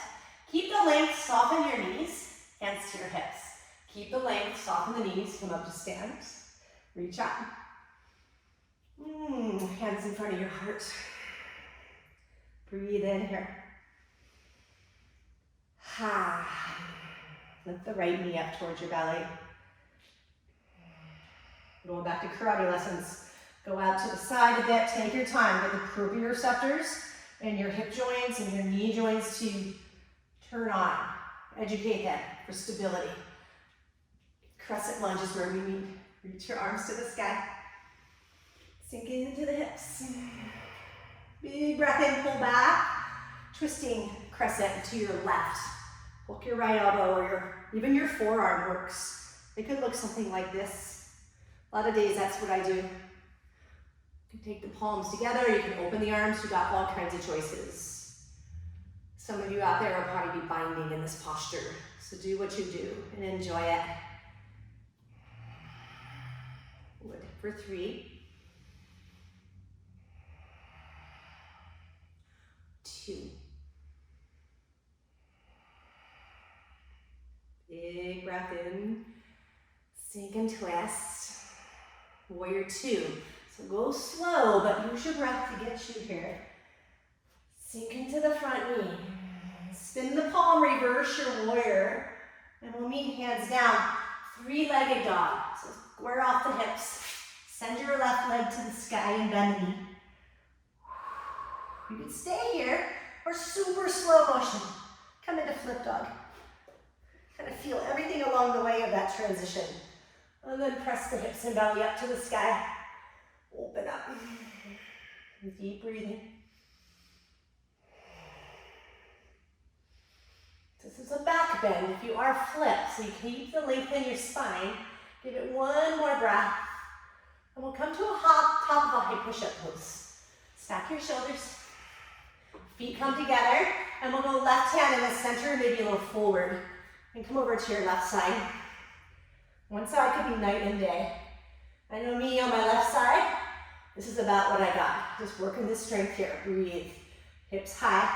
Keep the length, soften your knees, hands to your hips. Keep the length, soften the knees, come up to stand. Reach up. Hands in front of your heart. Breathe in here. Lift the right knee up towards your belly. Going back to karate lessons. Go out to the side a bit, take your time. Get the proprioceptors and your hip joints and your knee joints to turn on. Educate them for stability. Crescent lunge is where we meet. Reach your arms to the sky. Sink into the hips. Big breath in, pull back. Twisting crescent to your left. Hook your right elbow or even your forearm works. It could look something like this. A lot of days that's what I do. You can take the palms together, you can open the arms, you got all kinds of choices. Some of you out there will probably be binding in this posture, so do what you do and enjoy it. Good. For 3, 2. Big breath in, sink and twist. Warrior 2. So go slow, but use your breath to get you here. Sink into the front knee. Spin the palm, reverse your warrior, and we'll meet hands down. 3-legged dog. So square off the hips. Send your left leg to the sky and bend the knee. You can stay here or super slow motion. Come into flip dog. Kind of feel everything along the way of that transition. And then press the hips and belly up to the sky. Open up. Deep breathing. This is a back bend. If you are flipped, so you keep the length in your spine, give it one more breath. And we'll come to a hop, top of a high push-up pose. Stack your shoulders. Feet come together, and we'll go left hand in the center, maybe a little forward. And come over to your left side. One side could be night and day. I know me on my left side, this is about what I got. Just working the strength here. Breathe. Hips high.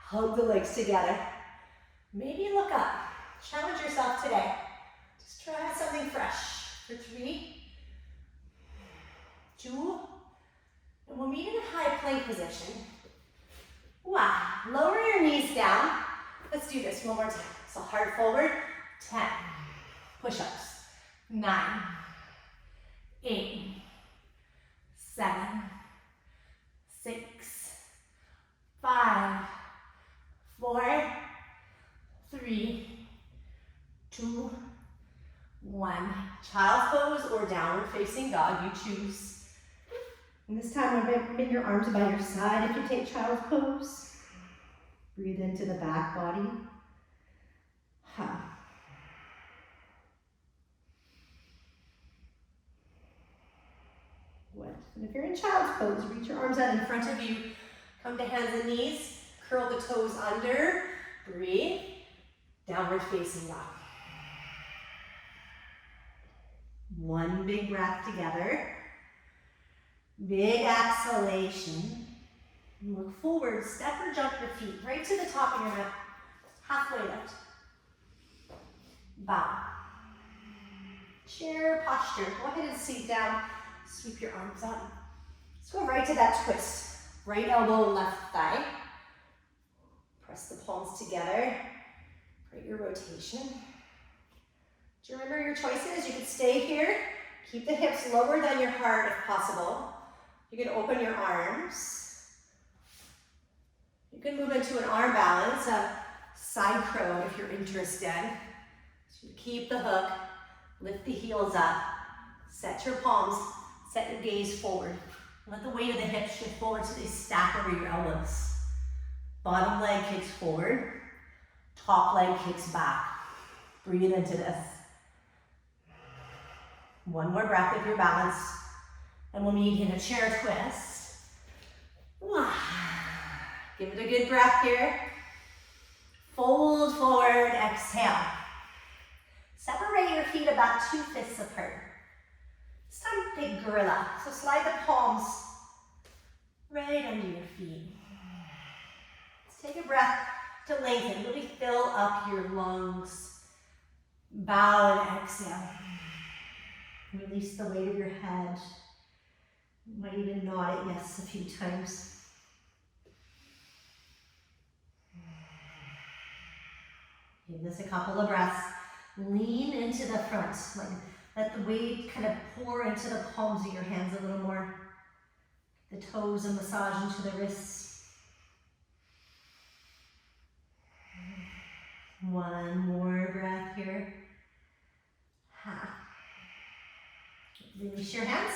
Hug the legs together. Maybe look up. Challenge yourself today. Just try something fresh. For 3, 2, and we'll meet in a high plank position. Wow. Lower your knees down. Let's do this one more time. So hard forward. 10. Push-ups. 9. 8. 7. 6. 5. 4. 3. 2. 1. Child's pose or downward facing dog, you choose. And this time, bring your arms by your side if you take child's pose. Breathe into the back body. Good. And if you're in child's pose, reach your arms out in front of you. Come to hands and knees. Curl the toes under. Breathe. Downward facing dog. One big breath together. Big exhalation. Look forward, step or jump your feet right to the top of your mat. Halfway lift. Bow. Chair posture. Go ahead and sink down. Sweep your arms up. Let's go right to that twist. Right elbow, left thigh. Press the palms together. Create your rotation. Do you remember your choices? You can stay here. Keep the hips lower than your heart if possible. You can open your arms. You can move into an arm balance, a side crow if you're interested. So you keep the hook, lift the heels up, set your palms, set your gaze forward. Let the weight of the hips shift forward so they stack over your elbows. Bottom leg kicks forward, top leg kicks back. Breathe into this. One more breath if you're balanced. And we'll meet in a chair twist. Give it a good breath here. Fold forward, exhale. Separate your feet about 2 fists apart. This time, big gorilla. So slide the palms right under your feet. Let's take a breath to lengthen. Really fill up your lungs. Bow and exhale. Release the weight of your head. You might even nod it yes a few times. Give this a couple of breaths. Lean into the front. Let the weight kind of pour into the palms of your hands a little more. The toes and massage into the wrists. One more breath here. Release your hands.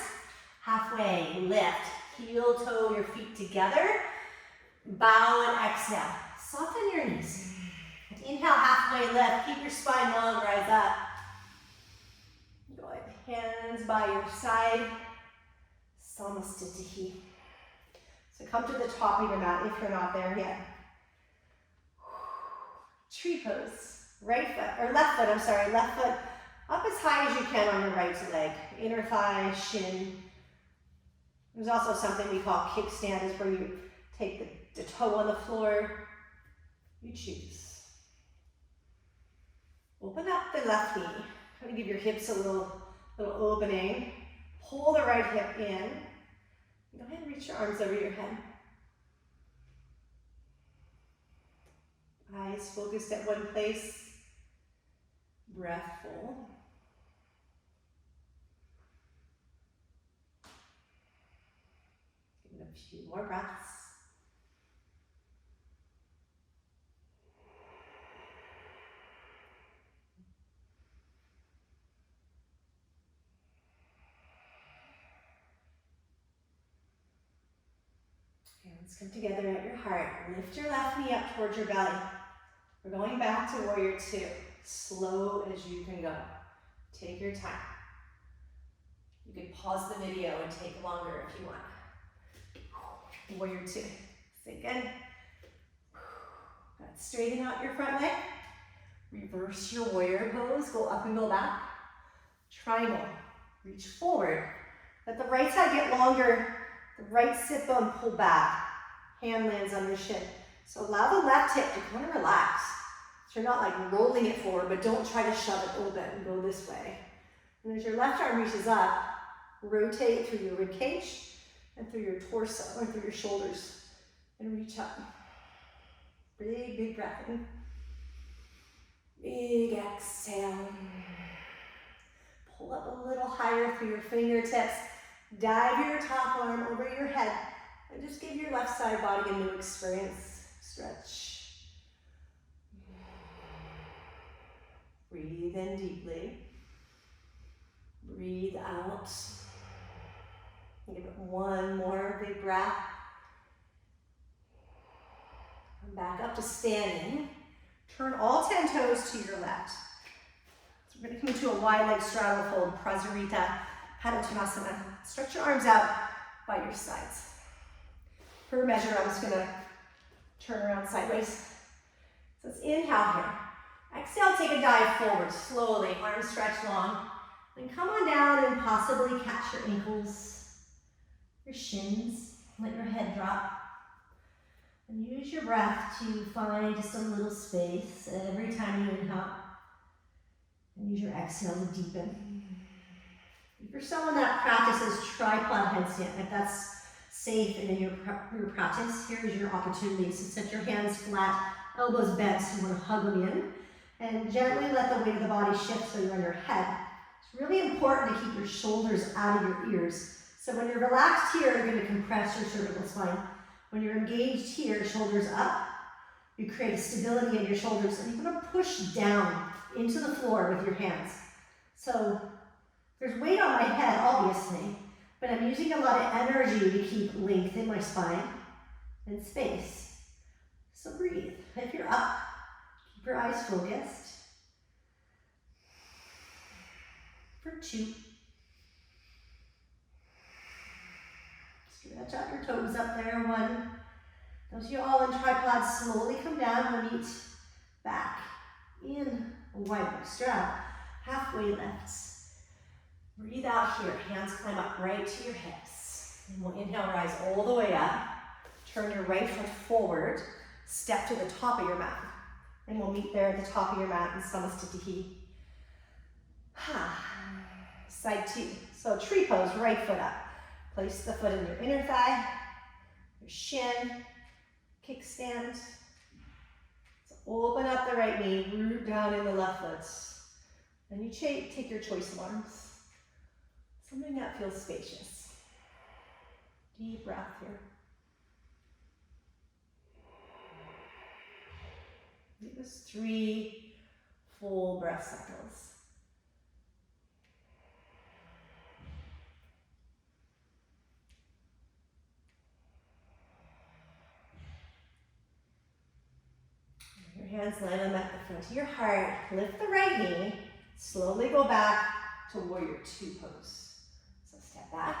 Halfway, lift. Heel toe your feet together. Bow and exhale. Soften your knees. Inhale, halfway lift. Keep your spine long, rise up. Good. Hands by your side. Samasthiti. So come to the top of your mat if you're not there yet. Tree pose. Left foot up as high as you can on your right leg. Inner thigh, shin. There's also something we call kickstand, is where you take the toe on the floor. You choose. Open up the left knee. Try to give your hips a little opening. Pull the right hip in. Go ahead and reach your arms over your head. Eyes focused at one place. Breath full. Give it a few more breaths. Hands come together at your heart. Lift your left knee up towards your belly. We're going back to warrior 2. Slow as you can go. Take your time. You can pause the video and take longer if you want. Warrior 2. Sink in. Straighten out your front leg. Reverse your warrior pose. Go up and go back. Triangle. Reach forward. Let the right side get longer. The right sit bone pull back. Hand lands on your shin. So allow the left hip to kind of relax. So you're not like rolling it forward, but don't try to shove it open. Go this way. And as your left arm reaches up, rotate through your rib cage and through your torso, or through your shoulders, and reach up. Big, big breath in. Big exhale. Pull up a little higher through your fingertips. Dive your top arm over your head and just give your left side body a new experience. Stretch. Breathe in deeply. Breathe out. Give it one more big breath. Come back up to standing. Turn all 10 toes to your left. So we're going to come into a wide leg straddle fold, Prasarita Tadasana. Stretch your arms out by your sides. For measure, I'm just going to turn around sideways. So let's inhale here. Exhale, take a dive forward slowly. Arms stretch long. And come on down and possibly catch your ankles, your shins. Let your head drop. And use your breath to find just a little space every time you inhale. And use your exhale to deepen. If you're someone that practices tripod headstand, if that's safe and in your practice, here is your opportunity. So set your hands flat, elbows bent, so you want to hug them in. And gently let the weight of the body shift so you're on your head. It's really important to keep your shoulders out of your ears. So when you're relaxed here, you're going to compress your cervical spine. When you're engaged here, shoulders up, you create a stability in your shoulders, and you're going to push down into the floor with your hands. So there's weight on my head, obviously, but I'm using a lot of energy to keep length in my spine and space. So breathe. If you're up, keep your eyes focused. For 2. Stretch out your toes up there. 1. Those of you all in tripods, slowly come down. We'll meet back in a wide leg strap. Halfway lifts. Breathe out here. Hands climb up right to your hips. And we'll inhale, rise all the way up. Turn your right foot forward. Step to the top of your mat. And we'll meet there at the top of your mat in Samasthiti. Side 2. So tree pose, right foot up. Place the foot in your inner thigh, your shin, kickstand. So open up the right knee, root down in the left foot. And you take your choice of arms. Something that feels spacious. Deep breath here. Do this 3 full breath cycles. Your hands land them at the front of your heart. Lift the right knee. Slowly go back to warrior 2 pose. So step back.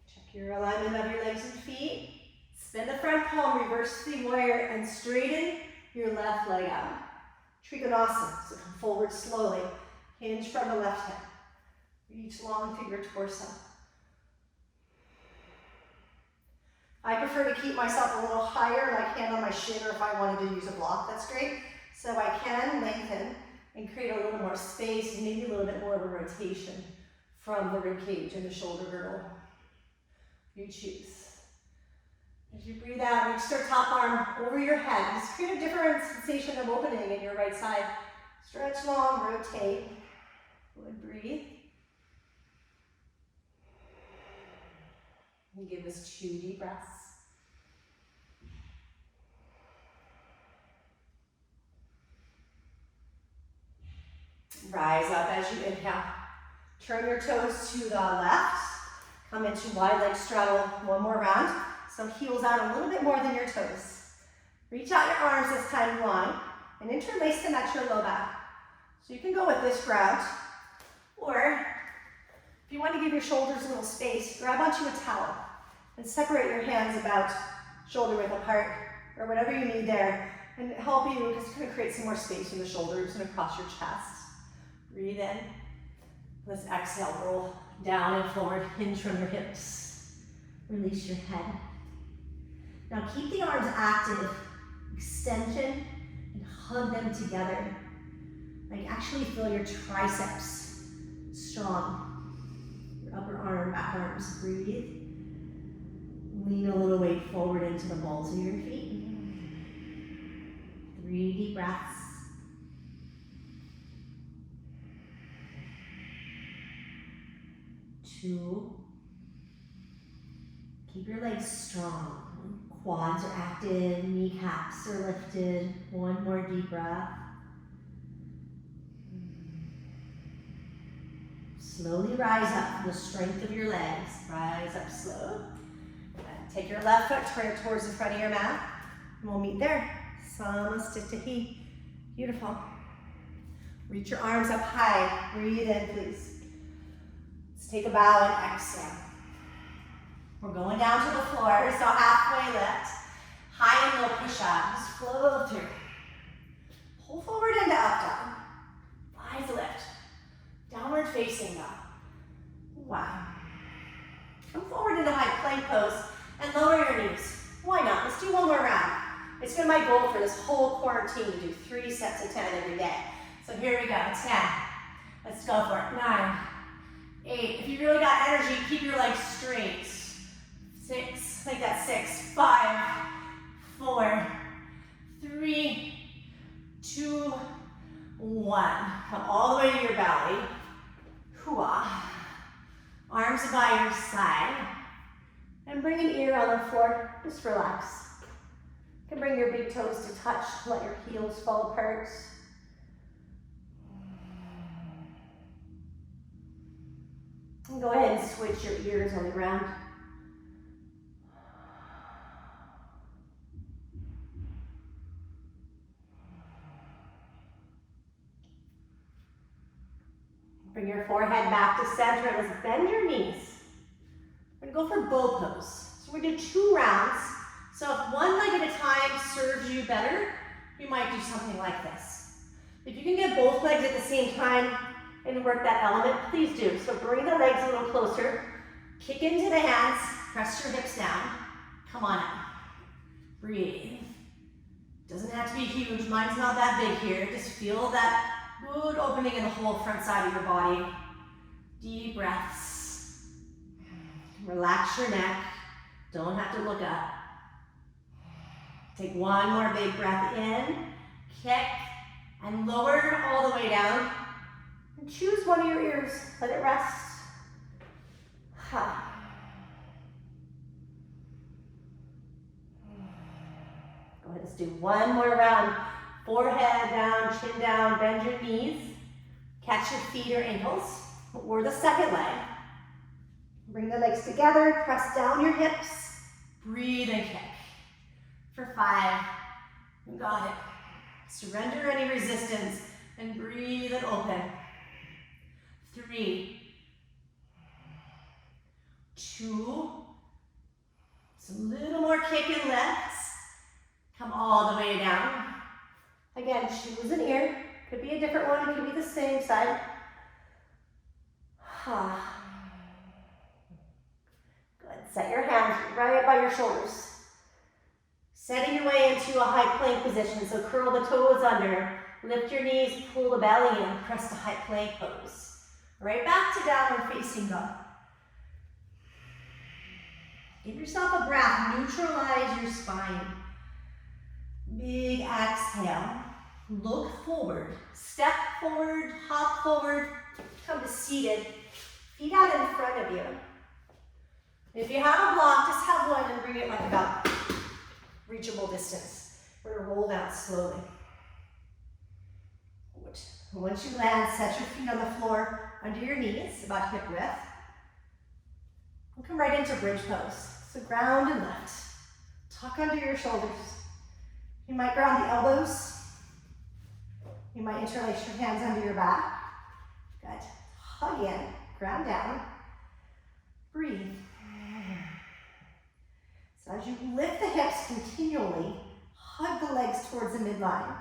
Check your alignment of your legs and feet. Spin the front palm, reverse the warrior, and straighten your left leg out. Trikonasana. So come forward slowly. Hinge from the left hip. Reach long through your torso. I prefer to keep myself a little higher, like hand on my shin, or if I wanted to use a block, that's great. So I can lengthen and create a little more space, and maybe a little bit more of a rotation from the rib cage and the shoulder girdle. You choose. As you breathe out, reach your top arm over your head. Just create a different sensation of opening in your right side. Stretch long, rotate. Good, breathe. And give us 2 deep breaths. Rise up as you inhale. Turn your toes to the left. Come into wide leg straddle. 1 more round. So heels out a little bit more than your toes. Reach out your arms this time long and interlace them at your low back. So you can go with this ground, or if you want to give your shoulders a little space, grab onto a towel and separate your hands about shoulder width apart, or whatever you need there, and help you, because it's going to create some more space in the shoulders and across your chest. Breathe in. Let's exhale, roll down and forward, hinge from your hips. Release your head. Now keep the arms active, extension, and hug them together. Like actually feel your triceps strong. Your upper arm, back arms, breathe. Lean a little weight forward into the balls of your feet. 3 deep breaths. 2. Keep your legs strong. Quads are active, kneecaps are lifted. 1 more deep breath. Slowly rise up from the strength of your legs. Rise up slow. And take your left foot, turn it towards the front of your mat. And we'll meet there. Samasthiti. Beautiful. Reach your arms up high. Breathe in, please. Let's take a bow and exhale. We're going down to the floor, so halfway lift. High and low push-up. Just flow through. Pull forward into up dog. Thighs lift. downward facing dog. Wow. Come forward into high plank pose and lower your knees. Why not? Let's do one more round. It's been my goal for this whole quarantine to do 3 sets of 10 every day. So here we go, 10. Let's go for it. 9, 8. If you really got energy, keep your legs straight. 6, like that, 6, 5, 4, 3, 2, 1. Come all the way to your belly. Hoo-ah. Arms by your side. And bring an ear on the floor. Just relax. You can bring your big toes to touch. Let your heels fall apart. And go ahead and switch your ears on the ground. Bring your forehead back to center. Let's bend your knees. We're going to go for bow pose. So we're going to do 2 rounds. So if one leg at a time serves you better, you might do something like this. If you can get both legs at the same time and work that element, please do. So bring the legs a little closer. Kick into the hands. Press your hips down. Come on up. Breathe. Doesn't have to be huge. Mine's not that big here. Just feel that good opening in the whole front side of your body. Deep breaths. Relax your neck. Don't have to look up. Take one more big breath in. Kick and lower all the way down. And choose one of your ears. Let it rest. Ha. Go ahead, let's do one more round. Forehead down, chin down, bend your knees. Catch your feet or ankles, or the second leg. Bring the legs together, press down your hips. Breathe and kick. For 5, you got it. Surrender any resistance and breathe and open. 3, 2, just a little more kick and lifts. Come all the way down. Again, choose an ear. Could be a different one, it could be the same side. Good, set your hands right by your shoulders. Setting your way into a high plank position, so curl the toes under, lift your knees, pull the belly in, press to high plank pose. Right back to downward facing dog. Give yourself a breath, neutralize your spine. Big exhale, look forward, step forward, hop forward, come to seated, feet out in front of you. If you have a block, just have one and bring it like about reachable distance. We're going to roll down slowly. Good. Once you land, set your feet on the floor under your knees, about hip width. We'll come right into bridge pose. So ground and lift. Tuck under your shoulders. You might ground the elbows. You might interlace your hands under your back. Good. Hug in, ground down. Breathe. So as you lift the hips continually, hug the legs towards the midline.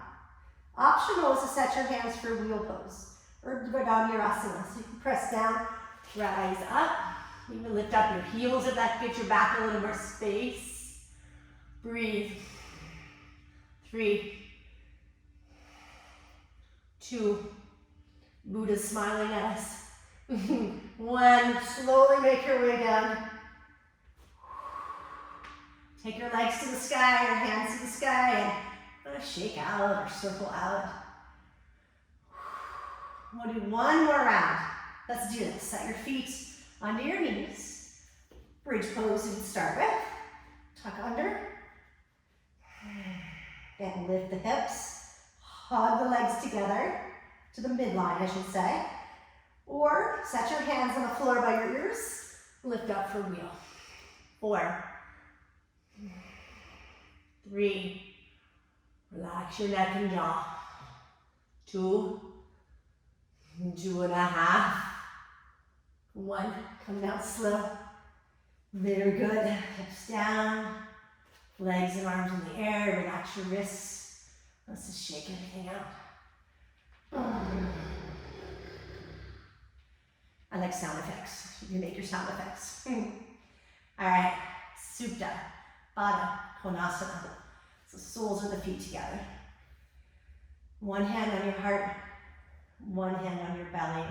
Optional is to set your hands for wheel pose or vinyasa. So you can press down, rise up. You can lift up your heels if that gives your back a little more space. Breathe. 3, 2, Buddha's smiling at us. 1, slowly make your way down. Take your legs to the sky, your hands to the sky, and shake out or circle out. We'll do one more round. Let's do this. Set your feet under your knees. Bridge pose to start with. Tuck under. And lift the hips. Hug the legs together to the midline, I should say. Or set your hands on the floor by your ears. Lift up for wheel. 4, 3, relax your neck and jaw. 2, 2.5. 1, come down slow. Very good. Hips down, legs and arms in the air. Relax your wrists. Let's just shake everything out. I like sound effects. You can make your sound effects. All right, Supta, Baddha, Konasana. So soles of the feet together. One hand on your heart, one hand on your belly.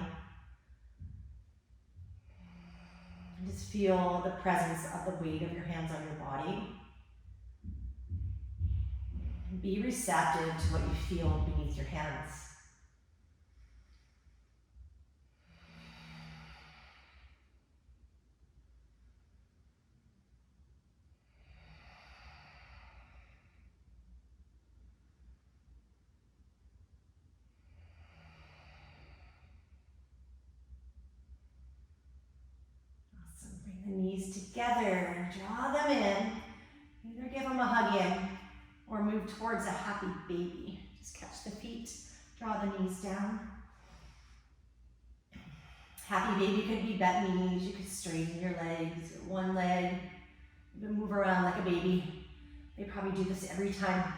Just feel the presence of the weight of your hands on your body. Be receptive to what you feel beneath your hands. Awesome. Bring the knees together and draw them in. Either give them a hug in or move towards a happy baby. Just catch the feet, draw the knees down. Happy baby could be bent knees. You could straighten your legs, one leg. You can move around like a baby. They probably do this every time.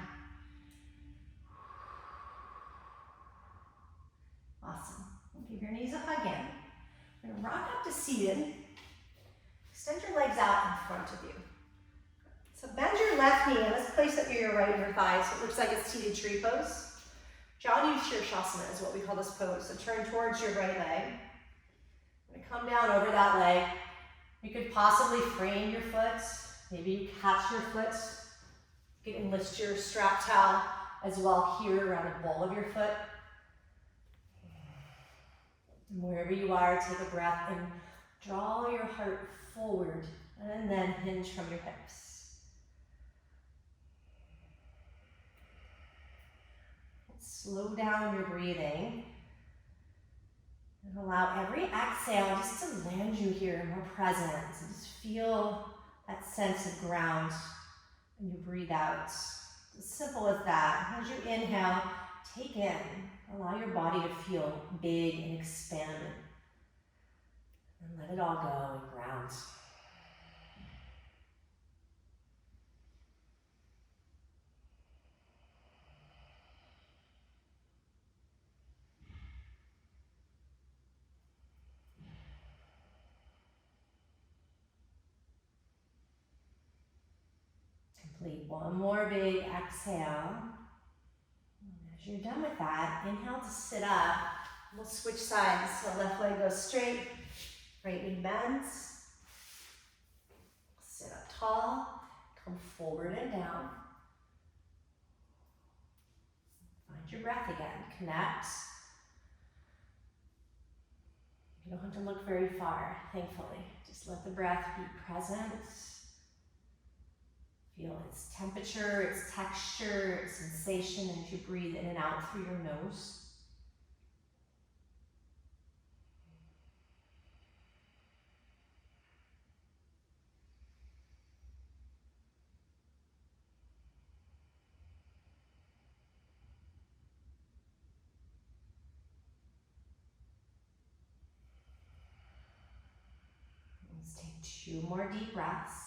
Awesome. Give your knees a hug in. We're gonna rock up to seated. Extend your legs out in front of you. So bend your left knee and let's place it near your right inner thigh so it looks like a seated tree pose. Janu Shavasana is what we call this pose. So turn towards your right leg. Come down over that leg. You could possibly frame your foot. Maybe you catch your foot. You can lift your strap towel as well here around the ball of your foot. And wherever you are, take a breath and draw your heart forward and then hinge from your hips. Slow down your breathing. And allow every exhale just to land you here more present. So just feel that sense of ground when you breathe out. It's as simple as that. As you inhale, take in. Allow your body to feel big and expanded. And let it all go and ground. Complete one more big exhale. And as you're done with that, inhale to sit up. We'll switch sides. So left leg goes straight, right knee bends. Sit up tall, come forward and down. Find your breath again, connect. You don't have to look very far, thankfully. Just let the breath be present. Feel its temperature, its texture, its sensation as you breathe in and out through your nose. Let's take 2 more deep breaths.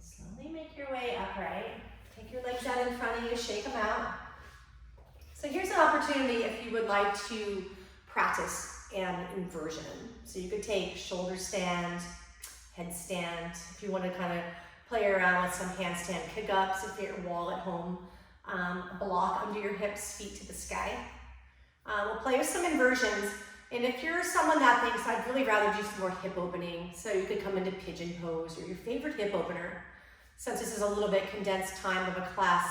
Slowly make your way upright. Take your legs out in front of you, shake them out. So here's an opportunity if you would like to practice an inversion. So you could take shoulder stand, headstand, if you want to kind of play around with some handstand kick ups, if you're at your wall at home, a block under your hips, feet to the sky. We'll play with some inversions. And if you're someone that thinks, I'd really rather do some more hip opening, so you could come into pigeon pose or your favorite hip opener. Since this is a little bit condensed time of a class,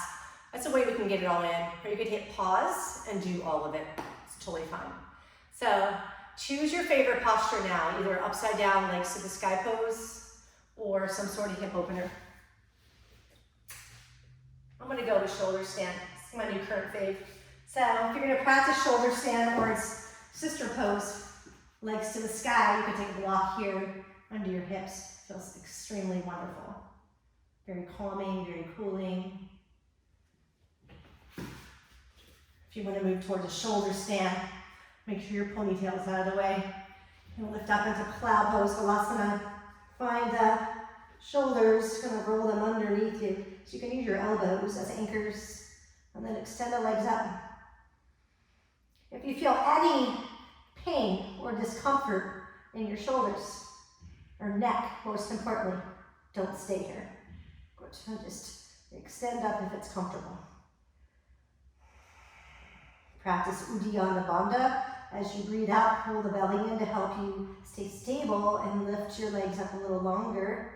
that's a way we can get it all in. Or you could hit pause and do all of it. It's totally fine. So choose your favorite posture now, either upside down, legs to the sky pose, or some sort of hip opener. I'm gonna go with shoulder stand. It's my new current fave. So if you're gonna practice shoulder stand or its sister pose, legs to the sky, you can take a block here under your hips. Feels extremely wonderful. Very calming, very cooling. If you want to move towards a shoulder stand, make sure your ponytail is out of the way. And lift up into cloud pose, Halasana. Find the shoulders, kind of roll them underneath you. So you can use your elbows as anchors and then extend the legs up. If you feel any pain or discomfort in your shoulders or neck, most importantly, don't stay here. Good. Just extend up if it's comfortable. Practice Uddiyana Bandha. As you breathe out, pull the belly in to help you stay stable and lift your legs up a little longer.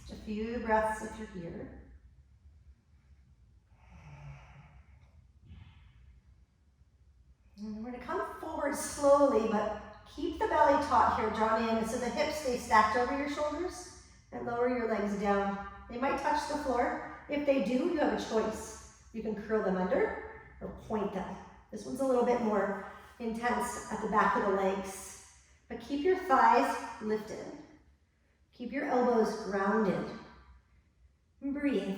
Just a few breaths if you're here. And we're going to come forward slowly, but keep the belly taut here, drawn in, so the hips stay stacked over your shoulders, and lower your legs down. They might touch the floor. If they do, you have a choice. You can curl them under or point them. This one's a little bit more intense at the back of the legs, but keep your thighs lifted. Keep your elbows grounded. And breathe.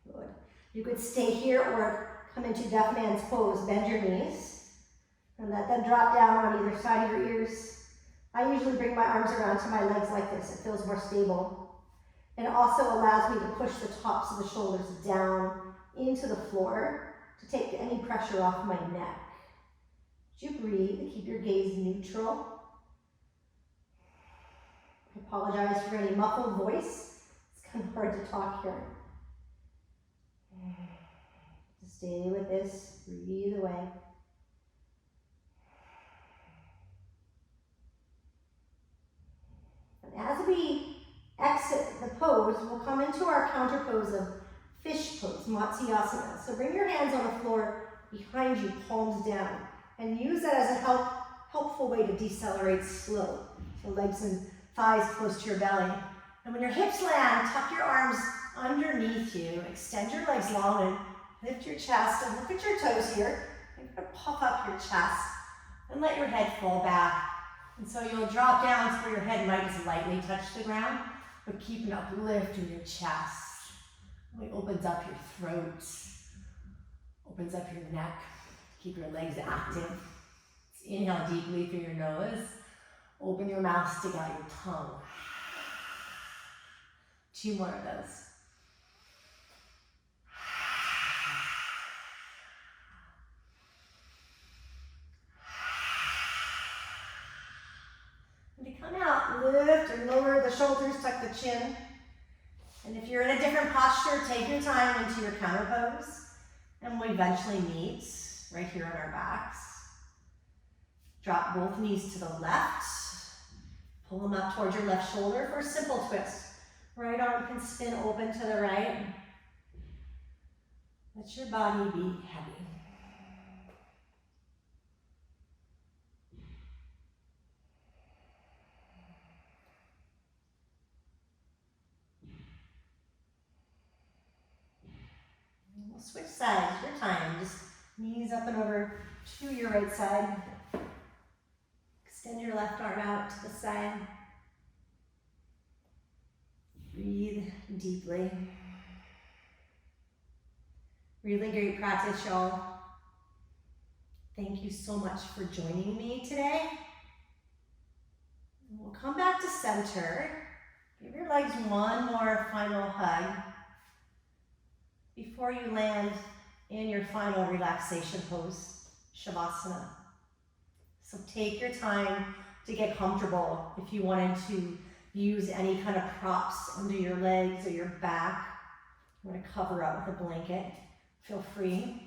Good. You could stay here or come into deaf man's pose. Bend your knees and let them drop down on either side of your ears. I usually bring my arms around to my legs like this. It feels more stable. And it also allows me to push the tops of the shoulders down into the floor to take any pressure off my neck. As you breathe, keep your gaze neutral. I apologize for any muffled voice. It's kind of hard to talk here. Just stay with this, breathe away. And as we exit the pose, we'll come into our counter pose of fish pose, Matsyasana. So bring your hands on the floor behind you, palms down, and use that as a helpful way to decelerate slow. So legs and thighs close to your belly. And when your hips land, tuck your arms underneath you, extend your legs long and lift your chest and look at your toes here. You're gonna puff up your chest and let your head fall back. And so you'll drop down so your head might just lightly touch the ground, but keep an uplift in your chest. It opens up your throat, opens up your neck. Keep your legs active. Inhale deeply through your nose. Open your mouth, stick out your tongue. 2 more of those. And to come out, lift and lower the shoulders, tuck the chin. And if you're in a different posture, take your time into your counter pose. And we'll eventually meet right here on our backs. Drop both knees to the left. Pull them up towards your left shoulder for a simple twist. Right arm can spin open to the right. Let your body be heavy. And we'll switch sides, your time. Just knees up and over to your right side. Extend your left arm out to the side. Breathe deeply. Really great practice, y'all. Thank you so much for joining me today. We'll come back to center. Give your legs one more final hug before you land in your final relaxation pose, Shavasana. So take your time to get comfortable. If you wanted to use any kind of props under your legs or your back, you want to cover up with a blanket, feel free.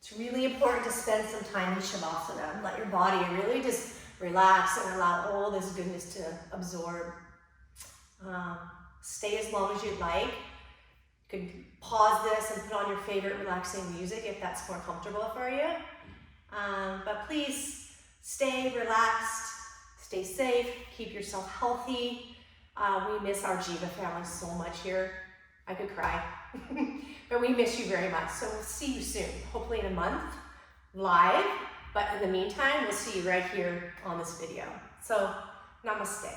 It's really important to spend some time in Shavasana and let your body really just relax and allow all this goodness to absorb. Stay as long as you'd like. You could pause this and put on your favorite relaxing music if that's more comfortable for you. But please stay relaxed, stay safe, keep yourself healthy. We miss our Jiva family so much here. I could cry, but we miss you very much. So we'll see you soon, hopefully in a month, live. But in the meantime, we'll see you right here on this video. So namaste.